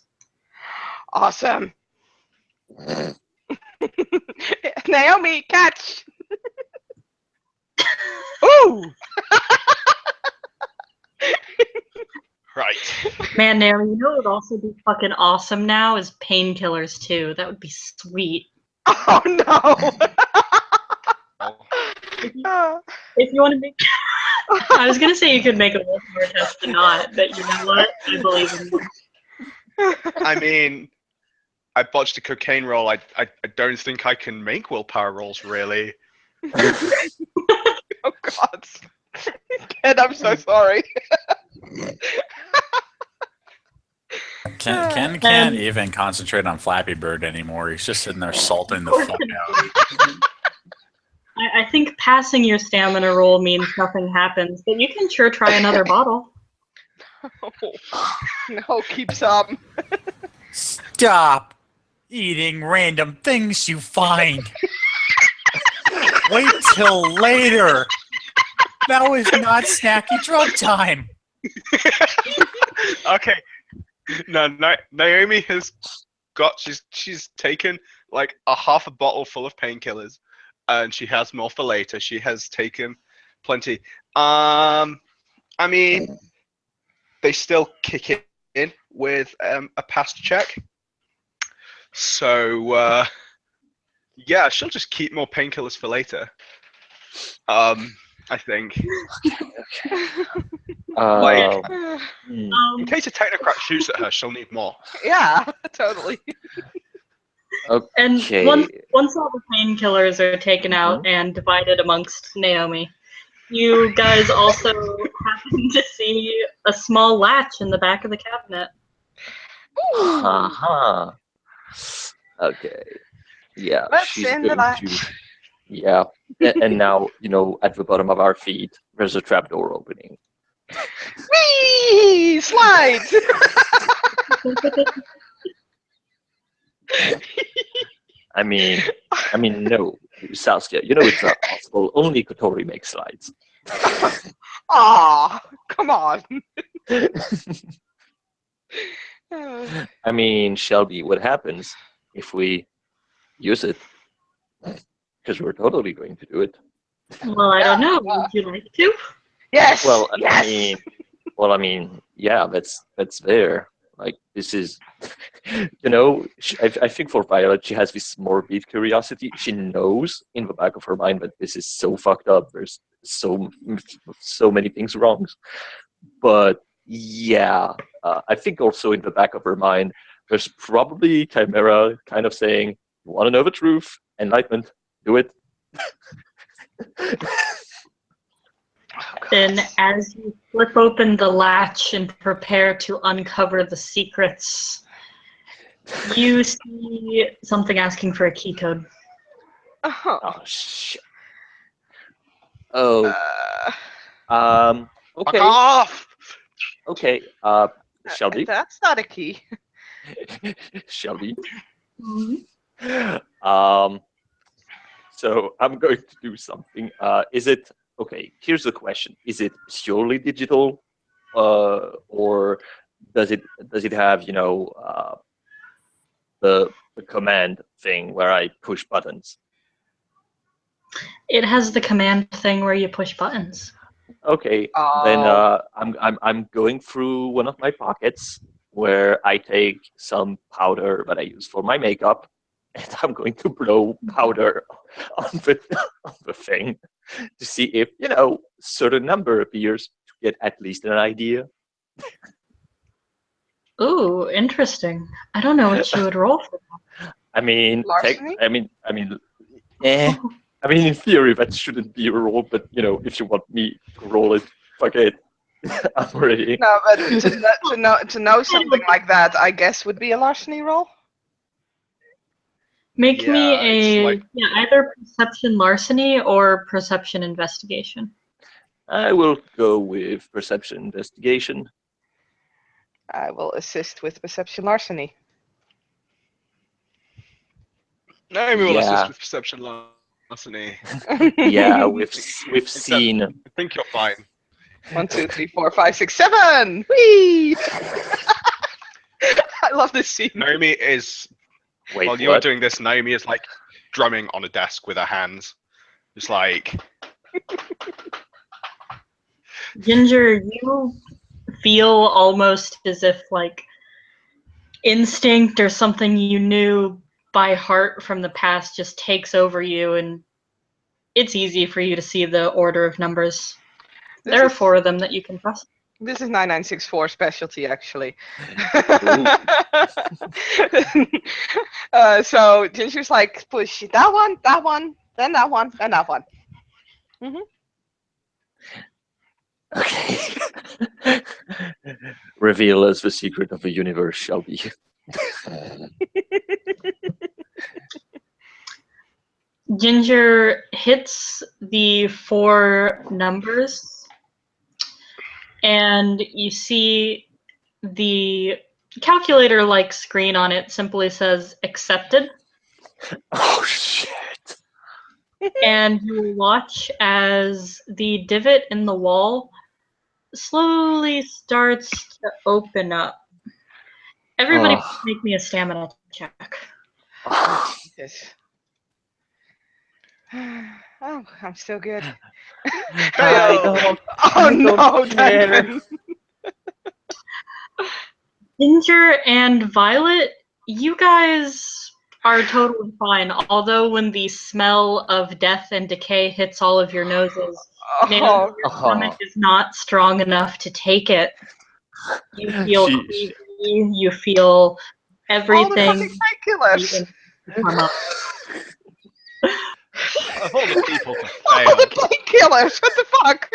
Awesome. Naomi, catch! Ooh! Right. Man, Naomi, you know what would also be fucking awesome now is painkillers too. That would be sweet. Oh no! If you want to make, I was gonna say you could make a willpower test to not, but you know what? I believe in you. I mean, I botched a cocaine roll. I don't think I can make willpower rolls, really. Oh god. Ken, I'm so sorry. Ken can't even concentrate on Flappy Bird anymore. He's just sitting there salting the fuck out. I think passing your stamina roll means nothing happens, but you can sure try another bottle. No, keep some. Stop eating random things you find. Wait till later. Now is not snacky drug time. Okay. No, Naomi has got. She's taken like a half a bottle full of painkillers, and she has more for later. She has taken plenty. I mean, they still kick it in with a past check. So yeah, she'll just keep more painkillers for later. I think. Like, in case a technocrat shoots at her, she'll need more. Yeah, totally. And Okay. once all the painkillers are taken out and divided amongst Naomi, you guys also happen to see a small latch in the back of the cabinet. Ooh. Uh-huh. Okay. Yeah, What's she's in the going latch? to. Yeah. And now, at the bottom of our feet, there's a trapdoor opening. Whee! Slide! I mean, no, Saskia, it's not possible. Only Kotori makes slides. Aw, come on. I mean, Shelby, what happens if we use it? Because we're totally going to do it. Well, I don't know. Would you like to? Yes! Well, yes! I mean, yeah, that's there. Like, this is, I think for Violet, she has this morbid curiosity. She knows in the back of her mind that this is so fucked up. There's so many things wrong. But yeah, I think also in the back of her mind, there's probably Chimera kind of saying, "You want to know the truth? Enlightenment, do it." Then, as you flip open the latch and prepare to uncover the secrets, you see something asking for a key code. Oh. Oh shit. Oh. Uh, Fuck Okay. off! Okay. Shelby. That's not a key. Shelby. Mm-hmm. So I'm going to do something. Is it okay? Here's the question: is it purely digital, or does it have the command thing where I push buttons? It has the command thing where you push buttons. Okay, then Oh. I'm going through one of my pockets where I take some powder that I use for my makeup, and I'm going to blow powder on the thing to see if certain number appears to get at least an idea. Ooh, interesting. I don't know what you would roll for. I mean, Larceny? eh. I mean, in theory, that shouldn't be a roll, but if you want me to roll it, fuck it. I'm ready. No, but to know something like that, I guess would be a larceny roll. Make me Yeah, it's a like- either perception larceny or perception investigation. I will go with perception investigation. I will assist with perception larceny. Naomi will Yeah. assist with perception larceny. Yeah, we've seen. I think you're fine. 1, 2, 3, 4, 5, 6, 7. Whee! I love this scene. Naomi is Wait, while you're what? doing this, Naomi is like drumming on a desk with her hands. Just like Ginger, you feel almost as if like instinct or something you knew by heart from the past just takes over you, and it's easy for you to see the order of numbers. There are 4 of them that you can trust. This is 9964 specialty, actually. So Ginger's like, push that one, then that one, then that one. Okay. Reveal as the secret of the universe shall be. Ginger hits the 4 numbers, and you see the calculator-like screen on it simply says accepted. Oh shit. And you watch as the divot in the wall slowly starts to open up. Everybody Oh. make me a stamina check. Oh, Yes. Oh, I'm so good. I don't Oh no, care. Duncan. Ginger and Violet, you guys are totally fine, although when the smell of death and decay hits all of your noses, Oh, your stomach is not strong enough to take it. You feel She- queasy, you feel all the everything fucking painkillers. come up. of all the people to All fail. the painkillers. What the fuck?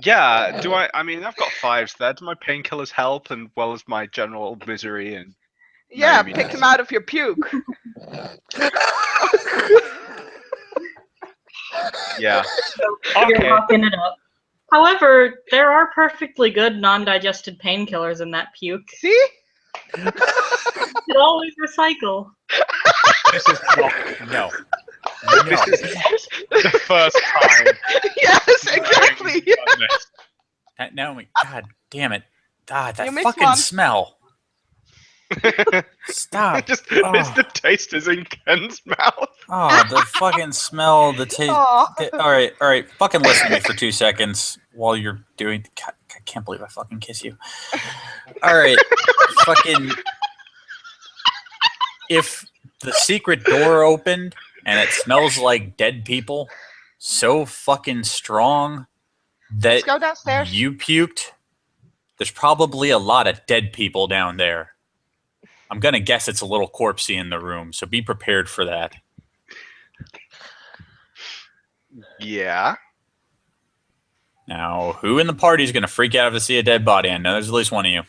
Yeah, do I mean I've got 5s there. Do my painkillers help and well as my general misery and Yeah, Maybe pick not. them out of your puke. yeah. You're Okay. rocking it up. However, there are perfectly good non-digested painkillers in that puke. See? You can always recycle. This is not No. this is not the first time. Yes, exactly. Naomi's done this. Naomi, god damn it. God, that You missed fucking one. smell. Stop. Just Oh. it's the taste is in Ken's mouth. Oh, the fucking smell, the taste. Aw. All right. Fucking listen to me for 2 seconds while you're doing. God, I can't believe I fucking kiss you. All right. Fucking. If the secret door opened and it smells like dead people so fucking strong that Let's go downstairs. you puked, there's probably a lot of dead people down there. I'm going to guess it's a little corpsey in the room, so be prepared for that. Yeah. Now, who in the party is going to freak out if they see a dead body? I know there's at least one of you.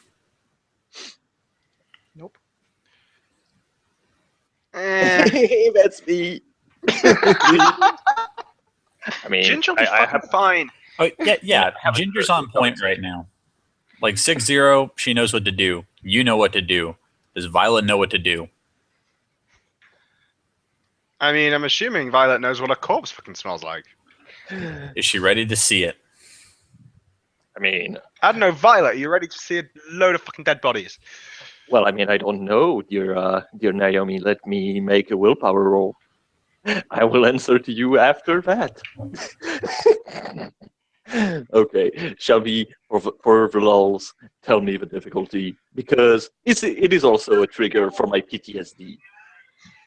Nope. That's me. I mean, Ginger will be I fucking have. fine. Oh, yeah. have a Ginger's person on point coming. right now. Like 6-0, she knows what to do. You know what to do. Does Violet know what to do? I mean, I'm assuming Violet knows what a corpse fucking smells like. Is she ready to see it? I mean, I don't know, Violet, are you ready to see a load of fucking dead bodies? well, I mean, I don't know, dear Naomi. Let me make a willpower roll. I will answer to you after that. Okay, shall we, for the lulz, tell me the difficulty? Because it is also a trigger for my PTSD.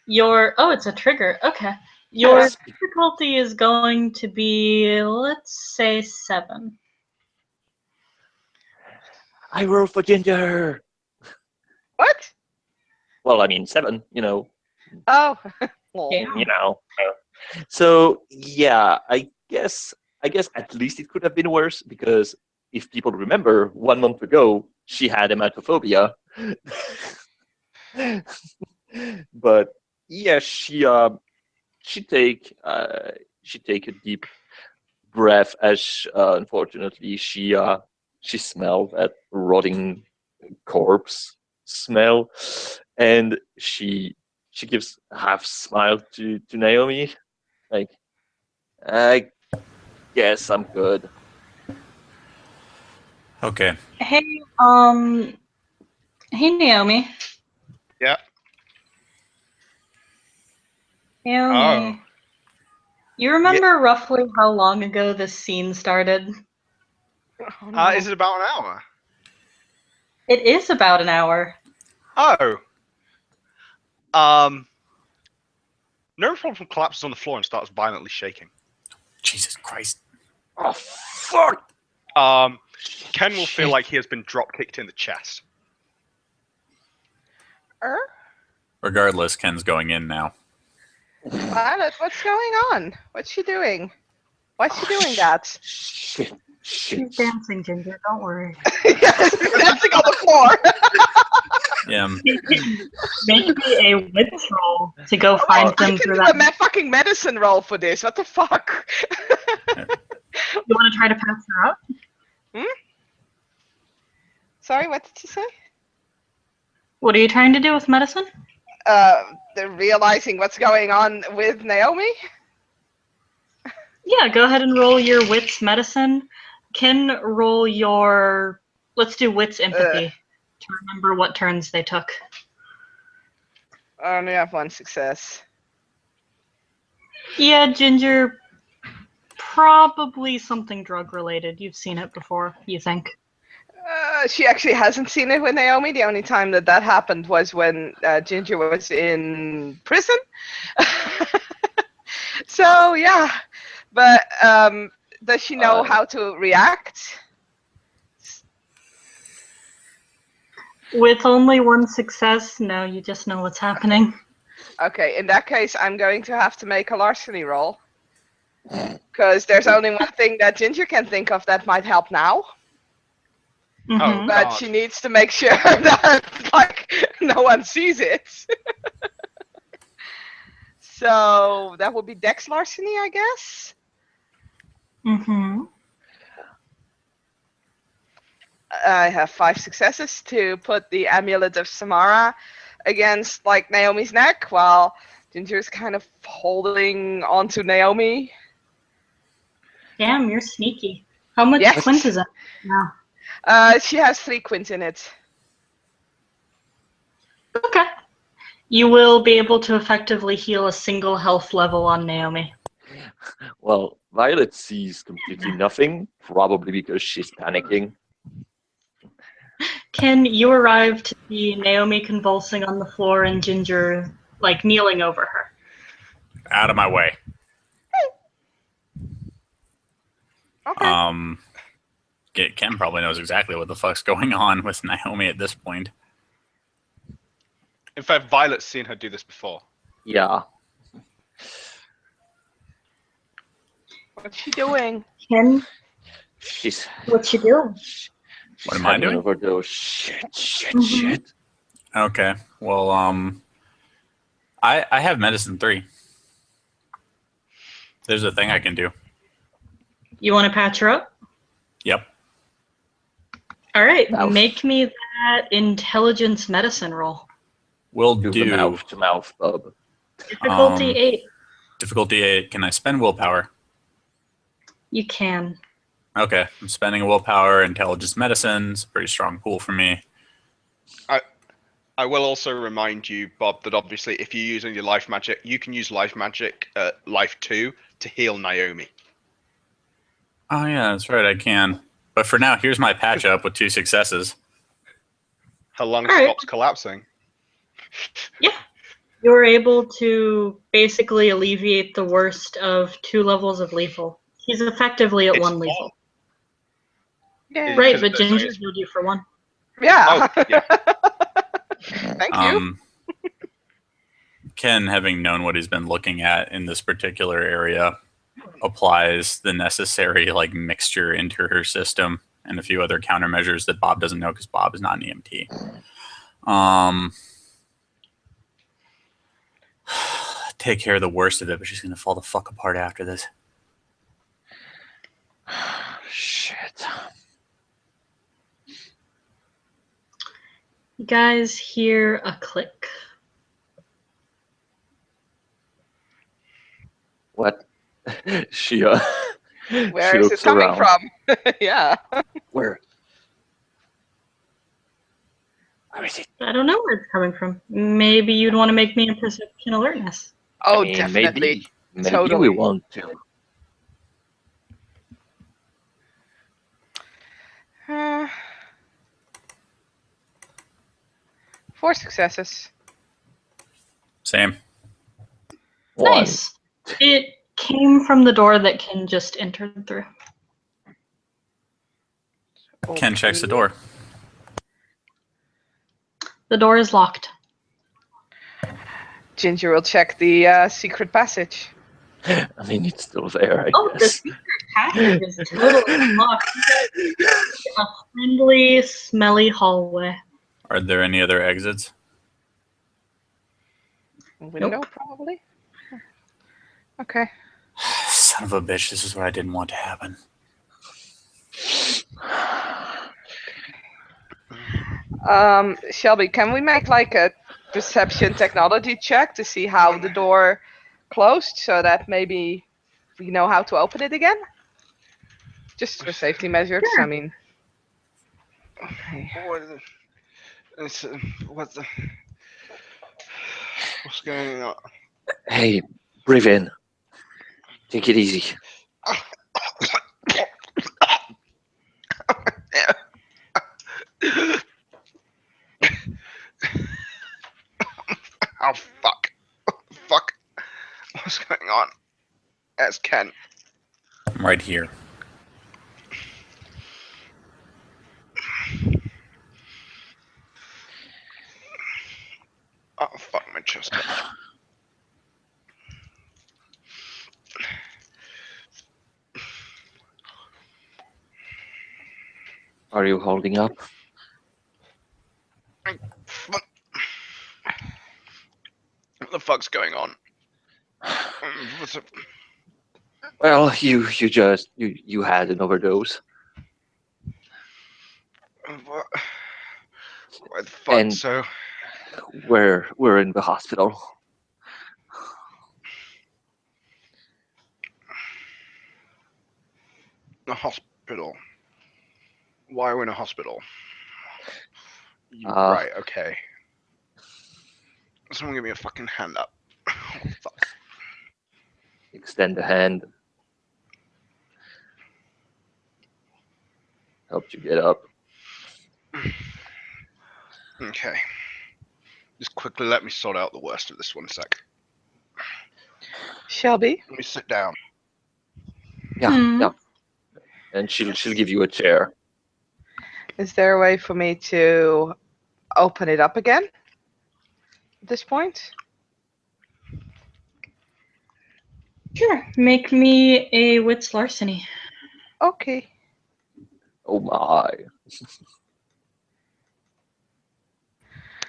It's a trigger. Okay. Your Yes. difficulty is going to be, let's say, 7. I roll for Ginger. What? Well, I mean 7, Oh. Well, Yeah. So yeah, I guess at least it could have been worse because if people remember, 1 month ago she had emetophobia. But yeah, she take a deep breath as unfortunately she smelled that rotting corpse smell, and she gives a half smile to Naomi, like, I guess I'm good. Okay. Hey, hey Naomi. Yeah. Naomi. You remember roughly how long ago this scene started? oh, no. Is it about an hour? It is about an hour. Oh. Neuroproblem collapses on the floor and starts violently shaking. Jesus Christ. Oh fuck! Ken will feel like he has been drop kicked in the chest. Regardless, Ken's going in now. Violet, what's going on? What's she doing? Why's she doing that? Shit. She's dancing, Ginger. Don't worry. Yes, dancing on the floor. Yeah. Make me a wits roll to go find I them can through do that. a fucking medicine roll for this. What the fuck? You want to try to pass her out? Sorry, what did you say? What are you trying to do with medicine? They're realizing what's going on with Naomi. Yeah, go ahead and roll your wits medicine. Ken, roll your. Let's do wits empathy to remember what turns they took. I only have 1 success. Yeah, Ginger. Probably something drug related. You've seen it before, you think? She actually hasn't seen it with Naomi. The only time that happened was when Ginger was in prison. So yeah, but does she know how to react? With only 1 success, no, you just know what's happening. Okay, in that case, I'm going to have to make a larceny roll. Because there's only one thing that Ginger can think of that might help now. Mhm. But she needs to make sure that like no one sees it. So that would be Dex larceny, I guess. Mhm. I have 5 successes to put the Amulet of Samara against like Naomi's neck while Ginger's kind of holding onto Naomi. Damn, you're sneaky. How much Yes. quint is it now? She has 3 quint in it. Okay. You will be able to effectively heal a single health level on Naomi. Well, Violet sees completely nothing, probably because she's panicking. Ken, you arrive to see Naomi convulsing on the floor and Ginger, like, kneeling over her. Out of my way. Okay. Ken probably knows exactly what the fuck's going on with Naomi at this point. In fact, Violet's seen her do this before. Yeah. What's she doing? Ken, She's what you doing? What am I having an doing? overdose. Shit. Mhm. Shit. Okay. Well, I have medicine 3. There's a thing I can do. You want to patch her up? Yep. All right, Mouth. make me that intelligence medicine roll. Will Do the do. mouth to mouth, bub. Difficulty 8. Difficulty 8. Can I spend willpower? You can. Okay. I'm spending a willpower. Intelligence medicine. It's a pretty strong pool for me. I will also remind you, Bob, that obviously if you're using your life magic, you can use life magic, life 2, to heal Naomi. Oh yeah, that's right. I can. But for now, here's my patch up with 2 successes. Her lung All right. stops collapsing. You were able to basically alleviate the worst of 2 levels of lethal. He's effectively at It's 1 lethal. Yeah. Right, Because but it's- Ginger healed you for 1. Yeah. Oh, yeah. Thank you. Ken, having known what he's been looking at in this particular area, applies the necessary like mixture into her system and a few other countermeasures that Bob doesn't know because Bob is not an EMT. Take care of the worst of it, but she's gonna fall the fuck apart after this. Shit. You guys hear a click. What? She Where she is it looks coming around. from? Yeah. Where is it? I don't know where it's coming from. Maybe you'd want to make me a perception alertness. Oh, I mean, definitely. Maybe Totally. we want to. Uh, 4 successes. Same. One. Nice. It came from the door that Ken just entered through. Ken checks the door. The door is locked. Ginger will check the secret passage. I mean, it's still there, I Oh, the guess. secret passage is totally locked. A friendly, smelly hallway. Are there any other exits? Window, probably. Okay. Son of a bitch, this is what I didn't want to happen. Shelby, can we make like a perception technology check to see how the door closed so that maybe we know how to open it again? Just for safety measures, Sure. I mean. Okay. What's going on? Hey, breathe in. Take it easy. Oh, fuck. Fuck. What's going on? That's Ken. I'm right here. Oh, fuck, my chest. Are you holding up? Fuck. What the fuck's going on? What's up? Well, you had an overdose. What? Why the fuck? And- So, We're in the hospital. the hospital. Why are we in a hospital? Right, okay. Someone give me a fucking hand up. What the fuck? Extend the hand. Helped you get up. Okay. Just quickly let me sort out the worst of this 1 sec. Shelby, Let me sit down. Yeah, Hmm. yeah. And she'll give you a chair. is there a way for me to open it up again at this point? Sure. Make me a wits larceny. Okay. Oh my.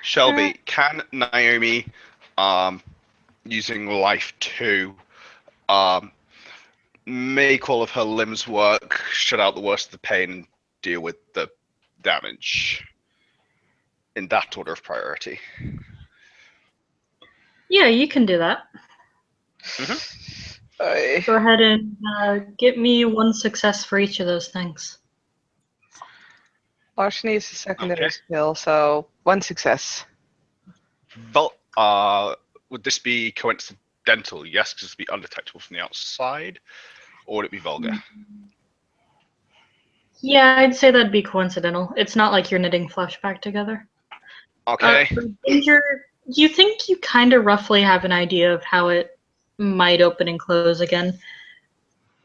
Shelby, can Naomi, using life 2, make all of her limbs work, shut out the worst of the pain, and deal with the damage? In that order of priority. Yeah, you can do that. Go ahead and get me 1 success for each of those things. Larceny is a secondary Okay. skill, so 1 success. would this be coincidental? Yes, because it'd be undetectable from the outside, or would it be vulgar? Yeah, I'd say that'd be coincidental. It's not like you're knitting flesh back together. Okay. For danger, you think you kind of roughly have an idea of how it might open and close again.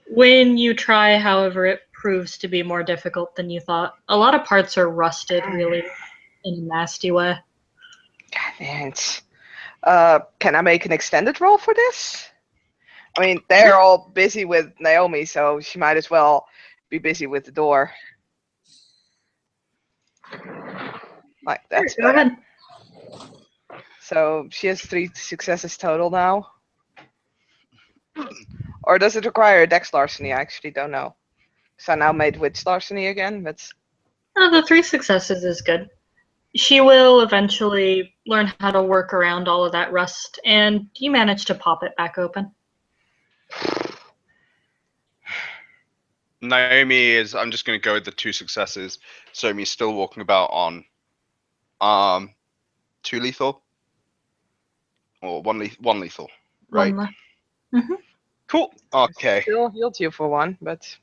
When you try, however, it proves to be more difficult than you thought. A lot of parts are rusted, really, in a nasty way. And can I make an extended roll for this? I mean, they're all busy with Naomi, so she might as well be busy with the door. Like, that's Sure, go better. ahead. So she has 3 successes total now. Or does it require a dex larceny? I actually don't know. So I now made witch larceny again, but The 3 successes is good. She will eventually learn how to work around all of that rust, and you manage to pop it back open. Naomi is. I'm just going to go with the 2 successes. So Naomi's still walking about on 2 lethal or 1 lethal, right? One left. Cool. Okay. still healed you for 1, but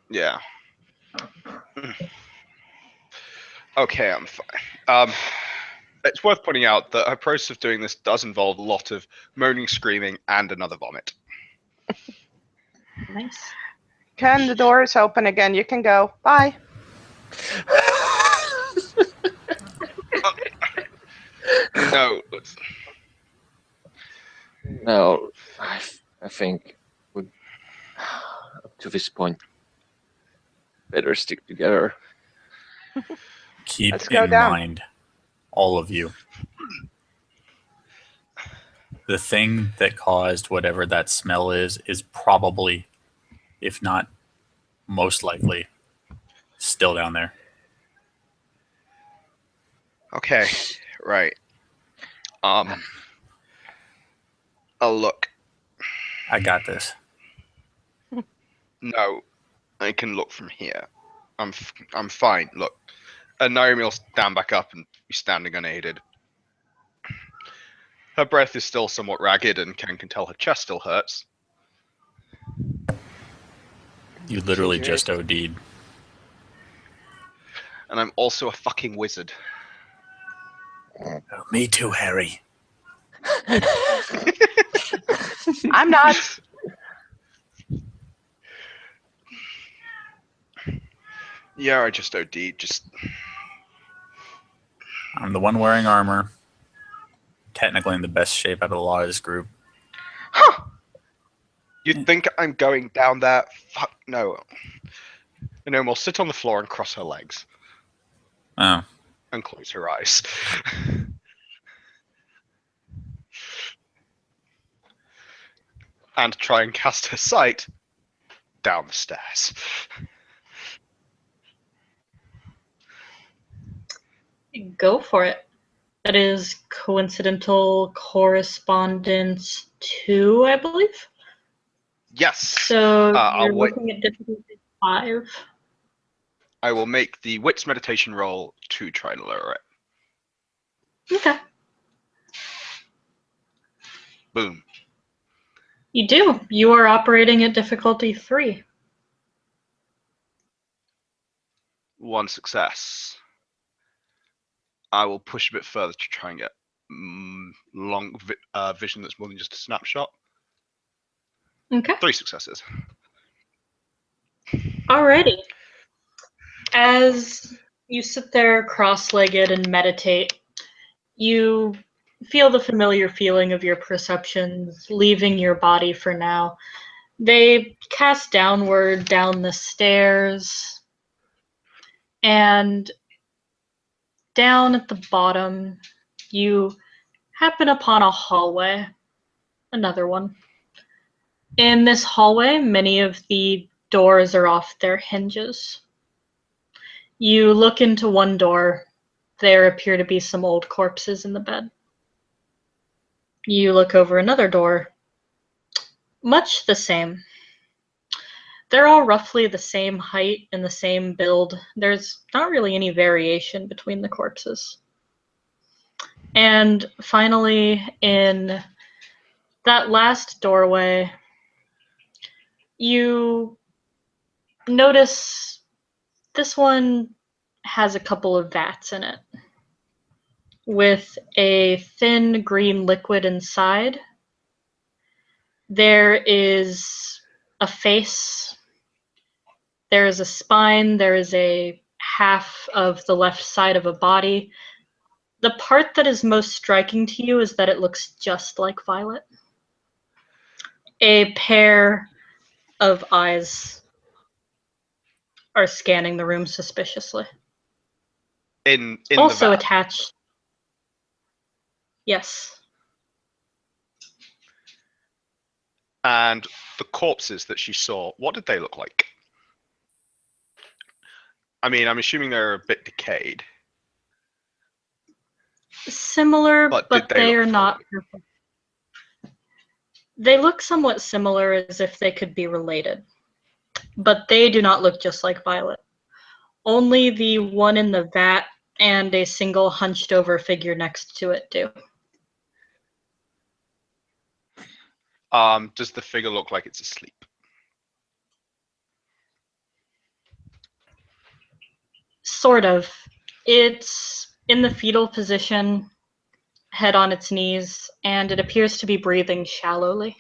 Yeah. Okay, I'm fine. It's worth pointing out that her process of doing this does involve a lot of moaning, screaming, and another vomit. Nice. Ken, the door is open again. You can go. Bye. No. No, I think we, up to this point, better stick together. Keep Let's go in down. mind, all of you, the thing that caused whatever that smell is probably, if not most likely, still down there. Okay. Right. Oh, look. I got this. No, I can look from here. I'm fine. Look, Naomi will stand back up and be standing unaided. Her breath is still somewhat ragged, and Ken can tell her chest still hurts. You literally Jesus. just OD'd. And I'm also a fucking wizard. Oh, me too, Harry. I'm not. Yeah, I just OD'd. Just I'm the one wearing armor. Technically in the best shape out of a lot of this group. Huh. you think I'm going down there? Fuck no. Naomi will sit on the floor and cross her legs Oh. and close her eyes. And try and cast her sight down the stairs. Go for it. That is coincidental correspondence 2, I believe. Yes. So I'll you're wait. looking at difficulty 5. I will make the wits meditation roll to try and lower it. Okay. Boom. You do. You are operating at difficulty 3. 1 success. I will push a bit further to try and get long vision that's more than just a snapshot. Okay. 3 successes. Alrighty. As you sit there cross-legged and meditate, you feel the familiar feeling of your perceptions leaving your body for now. They cast downward down the stairs, and down at the bottom, you happen upon a hallway. Another one. In this hallway, many of the doors are off their hinges. You look into one door. There appear to be some old corpses in the bed. You look over another door. Much the same. They're all roughly the same height and the same build. There's not really any variation between the corpses. And finally, in that last doorway, you notice this one has a couple of vats in it with a thin green liquid inside. There is a face, there is a spine, there is a half of the left side of a body. The part that is most striking to you is that it looks just like Violet. A pair of eyes are scanning the room suspiciously. In Also the vat. attached. Yes. And the corpses that she saw, what did they look like? I mean, I'm assuming they're a bit decayed. Similar, But but did they they look are not perfect. They look somewhat similar, as if they could be related. But they do not look just like Violet. Only the one in the vat and a single hunched over figure next to it do. Does the figure look like it's asleep? Sort of. It's in the fetal position, head on its knees, and it appears to be breathing shallowly.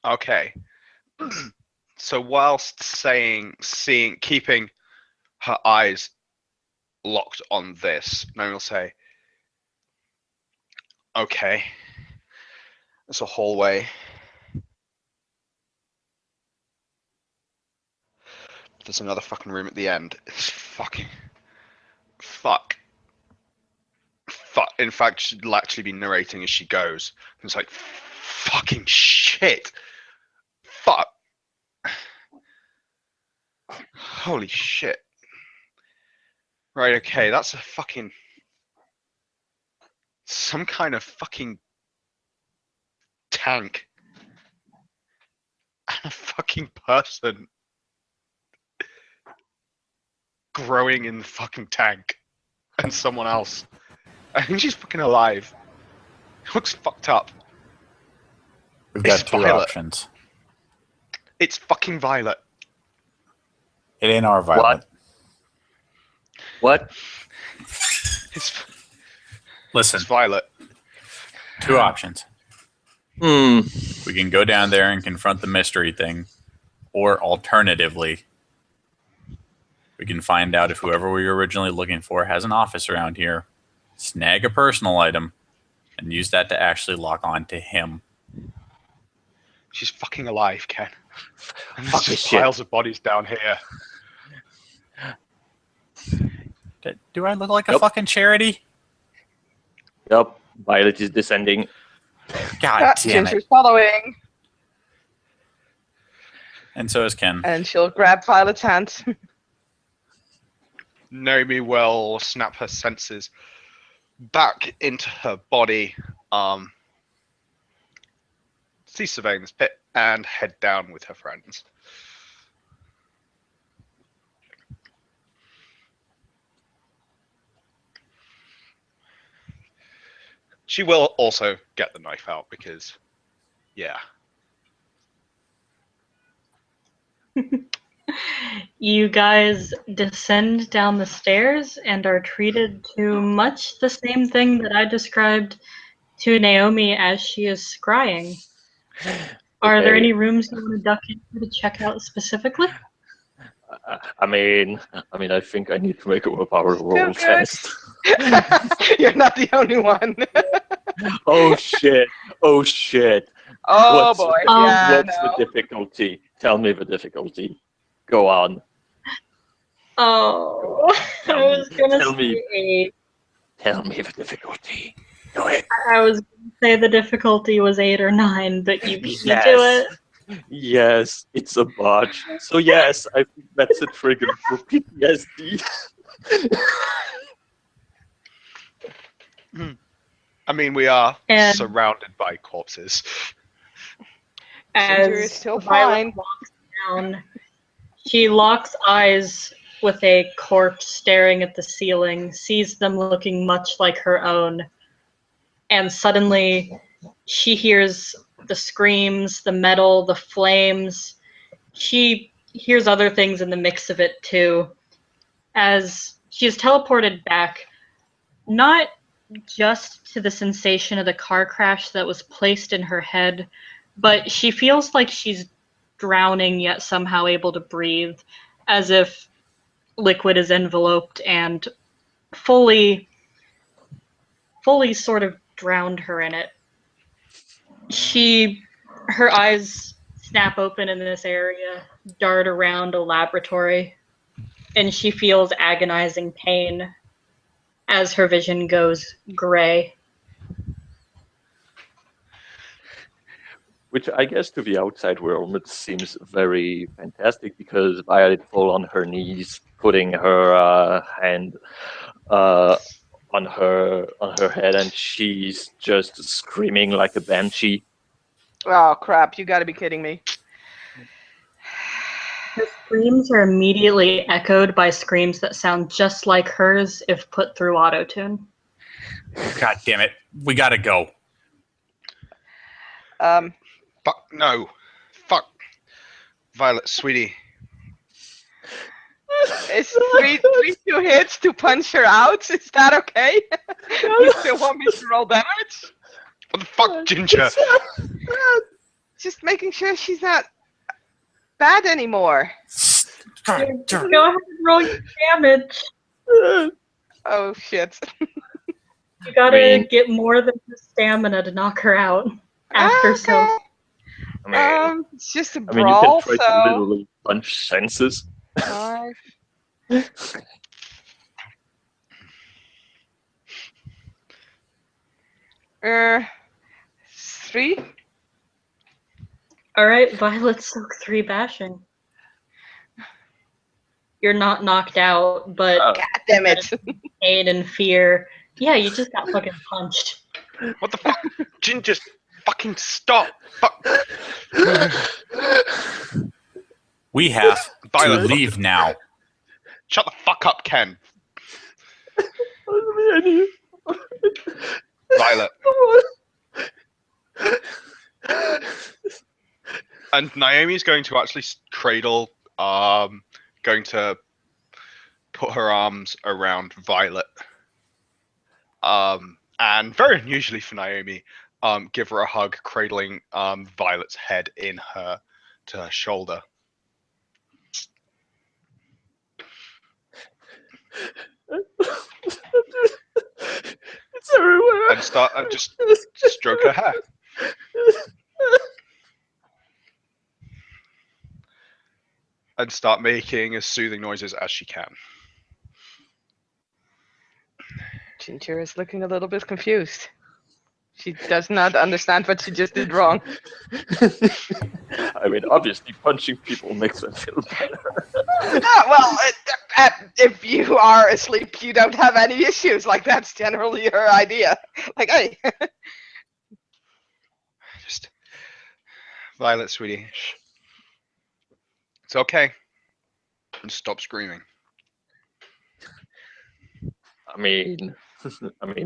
Okay. So whilst keeping her eyes locked on this, Naomi will say, okay, it's a hallway. There's another fucking room at the end. It's fuck. In fact, she'll actually be narrating as she goes. It's like, fucking shit. Fuck. Holy shit. Right, okay, that's a fucking... some kind of fucking tank. And a fucking person growing in the fucking tank. And someone else. I think she's fucking alive. Looks fucked up. We've got It's two Violet. options. It's fucking Violet. It ain't our Violet. What? It's Listen, Violet. two options. Hmm. We can go down there and confront the mystery thing, or alternatively, we can find out if whoever we were originally looking for has an office around here, snag a personal item, and use that to actually lock on to him. She's fucking alive, Ken. And there's Fuck this just shit. piles of bodies down here. Do I look like a Nope. fucking charity? Yup. Violet is descending. God damn it. Ginger's following, And so is Ken. and she'll grab Violet's hand. Naomi will snap her senses back into her body, cease surveying this pit, and head down with her friends. She will also get the knife out because, yeah. You guys descend down the stairs and are treated to much the same thing that I described to Naomi as she is scrying. Are there Okay. any rooms you want to duck into to check out specifically? I mean, I think I need to make a willpower roll good. test. You're not the only one. Oh shit! Oh shit! Oh What's- boy. Oh, Yeah, What's no. the difficulty? Tell me the difficulty. Go on. Oh, I was gonna Tell me. say Tell me the difficulty. Do it. I was gonna say the difficulty was 8 or 9, but you beat me to Yes. it. Yes, it's a botch. So yes, I think that's a trigger for PTSD. I mean, we are And- surrounded by corpses. Ginger As is still Violet fine. walks down, she locks eyes with a corpse staring at the ceiling, sees them looking much like her own, and suddenly she hears the screams, the metal, the flames. She hears other things in the mix of it too, as she is teleported back, not just to the sensation of the car crash that was placed in her head, but she feels like she's drowning yet somehow able to breathe, as if liquid is enveloped and fully sort of drowned her in it. Her eyes snap open in this area, dart around a laboratory, and she feels agonizing pain as her vision goes gray. Which I guess to the outside world it seems very fantastic because Violet falls on her knees, putting her hand on her head, and she's just screaming like a banshee. Oh crap! You got to be kidding me. Her screams are immediately echoed by screams that sound just like hers if put through autotune. God damn it. We gotta go. Fuck no. Fuck. Violet, sweetie. Is three two hits to punch her out? Is that okay? You still want me to roll damage? What the fuck, Ginger? Just making sure she's not bad anymore. Go ahead and roll your damage. Oh shit. You gotta I mean- get more than her stamina to knock her out after so. It's just a I mean, you brawl, can try to so literally punch senses. 5. Uh, 3. Alright, Violet soak 3 bashing. You're not knocked out, but Oh. God damn it. pain and fear. Yeah, you just got fucking punched. What the fuck? Ginger, fucking stop. Fuck. We have to Violet, leave now. shut the fuck up, Ken. Violet. And Naomi's going to actually cradle, going to put her arms around Violet. And very unusually for Naomi, give her a hug, cradling Violet's head to her shoulder. It's everywhere. And start and just stroke her hair. And start making as soothing noises as she can. Ginger is looking a little bit confused. She does not understand what she just did wrong. I mean, obviously, punching people makes them feel better. Well, if you are asleep, you don't have any issues. Like, that's generally her idea. Like, hey. Just Violet, sweetie. Shh. It's okay. And stop screaming. I mean,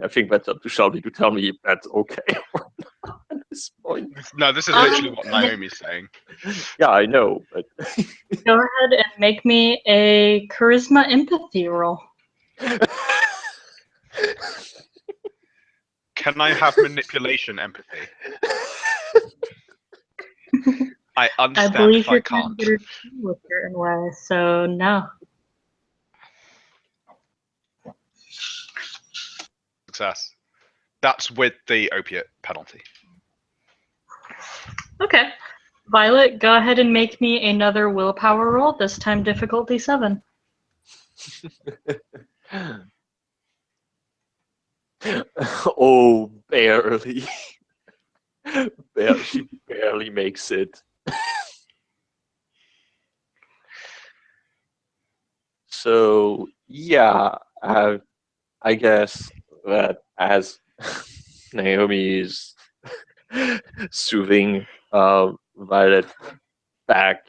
I think that's up to Shelby to tell me if that's okay or not at this point. No, this is literally what Naomi's saying. Yeah, I know, but Go ahead and make me a charisma empathy roll. Can I have manipulation empathy? I I understand believe if I you're trying can't. to get her to feel a certain way, so no. Success. That's with the opiate penalty. Okay. Violet, go ahead and make me another willpower roll, this time difficulty 7. oh, barely. She barely makes it. So yeah, I guess that as Naomi is soothing Violet back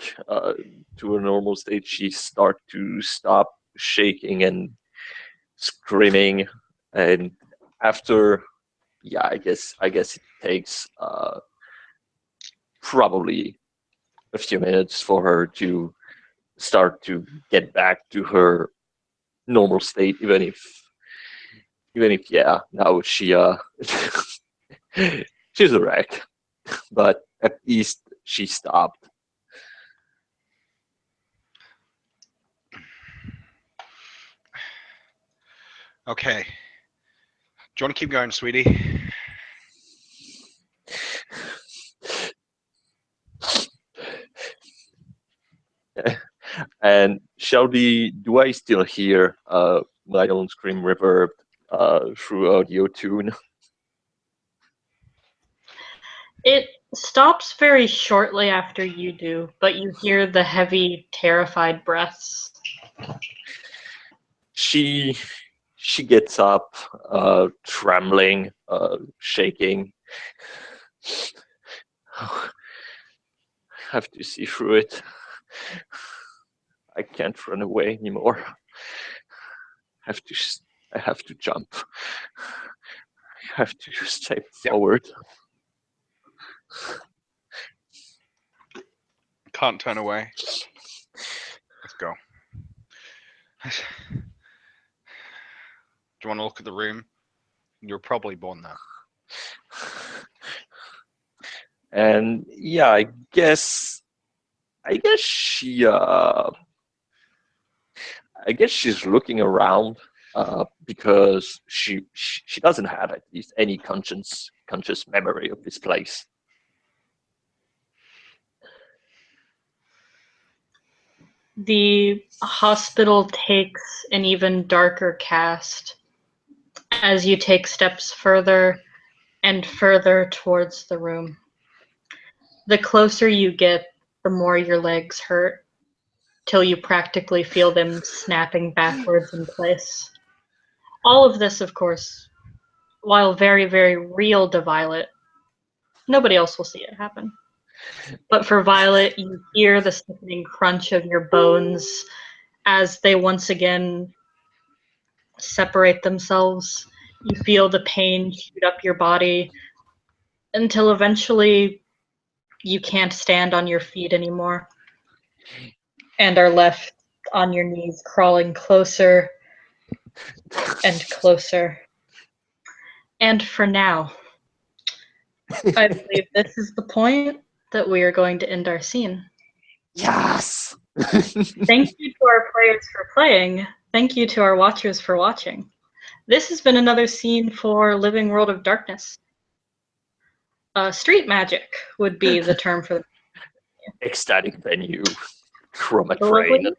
to a normal state, she starts to stop shaking and screaming, and after, yeah, I guess it takes probably a few minutes for her to start to get back to her normal state, even if yeah, now she she's a wreck, but at least she stopped. Okay. Do you want to keep going, sweetie? And Shelby, do I still hear my own scream reverb through audio tune? It stops very shortly after you do, but you hear the heavy, terrified breaths. She gets up, trembling, shaking. I have to see through it. I can't run away anymore. I have to jump. I have to step forward. Can't turn away. Let's go. Do you want to look at the room? You're probably born there. And yeah, I guess she I guess she's looking around because she doesn't have at least any conscious memory of this place. The hospital takes an even darker cast as you take steps further and further towards the room. The closer you get, the more your legs hurt, till you practically feel them snapping backwards in place. All of this, of course, while very, very real to Violet, nobody else will see it happen. But for Violet, you hear the sickening crunch of your bones as they once again separate themselves. You feel the pain shoot up your body until eventually you can't stand on your feet anymore and are left on your knees, crawling closer and closer. And for now, I believe this is the point that we are going to end our scene. Yes. Thank you to our players for playing. Thank you to our watchers for watching. This has been another scene for Living World of Darkness. Street magic would be the term for Ecstatic venue. Trauma the lovely train.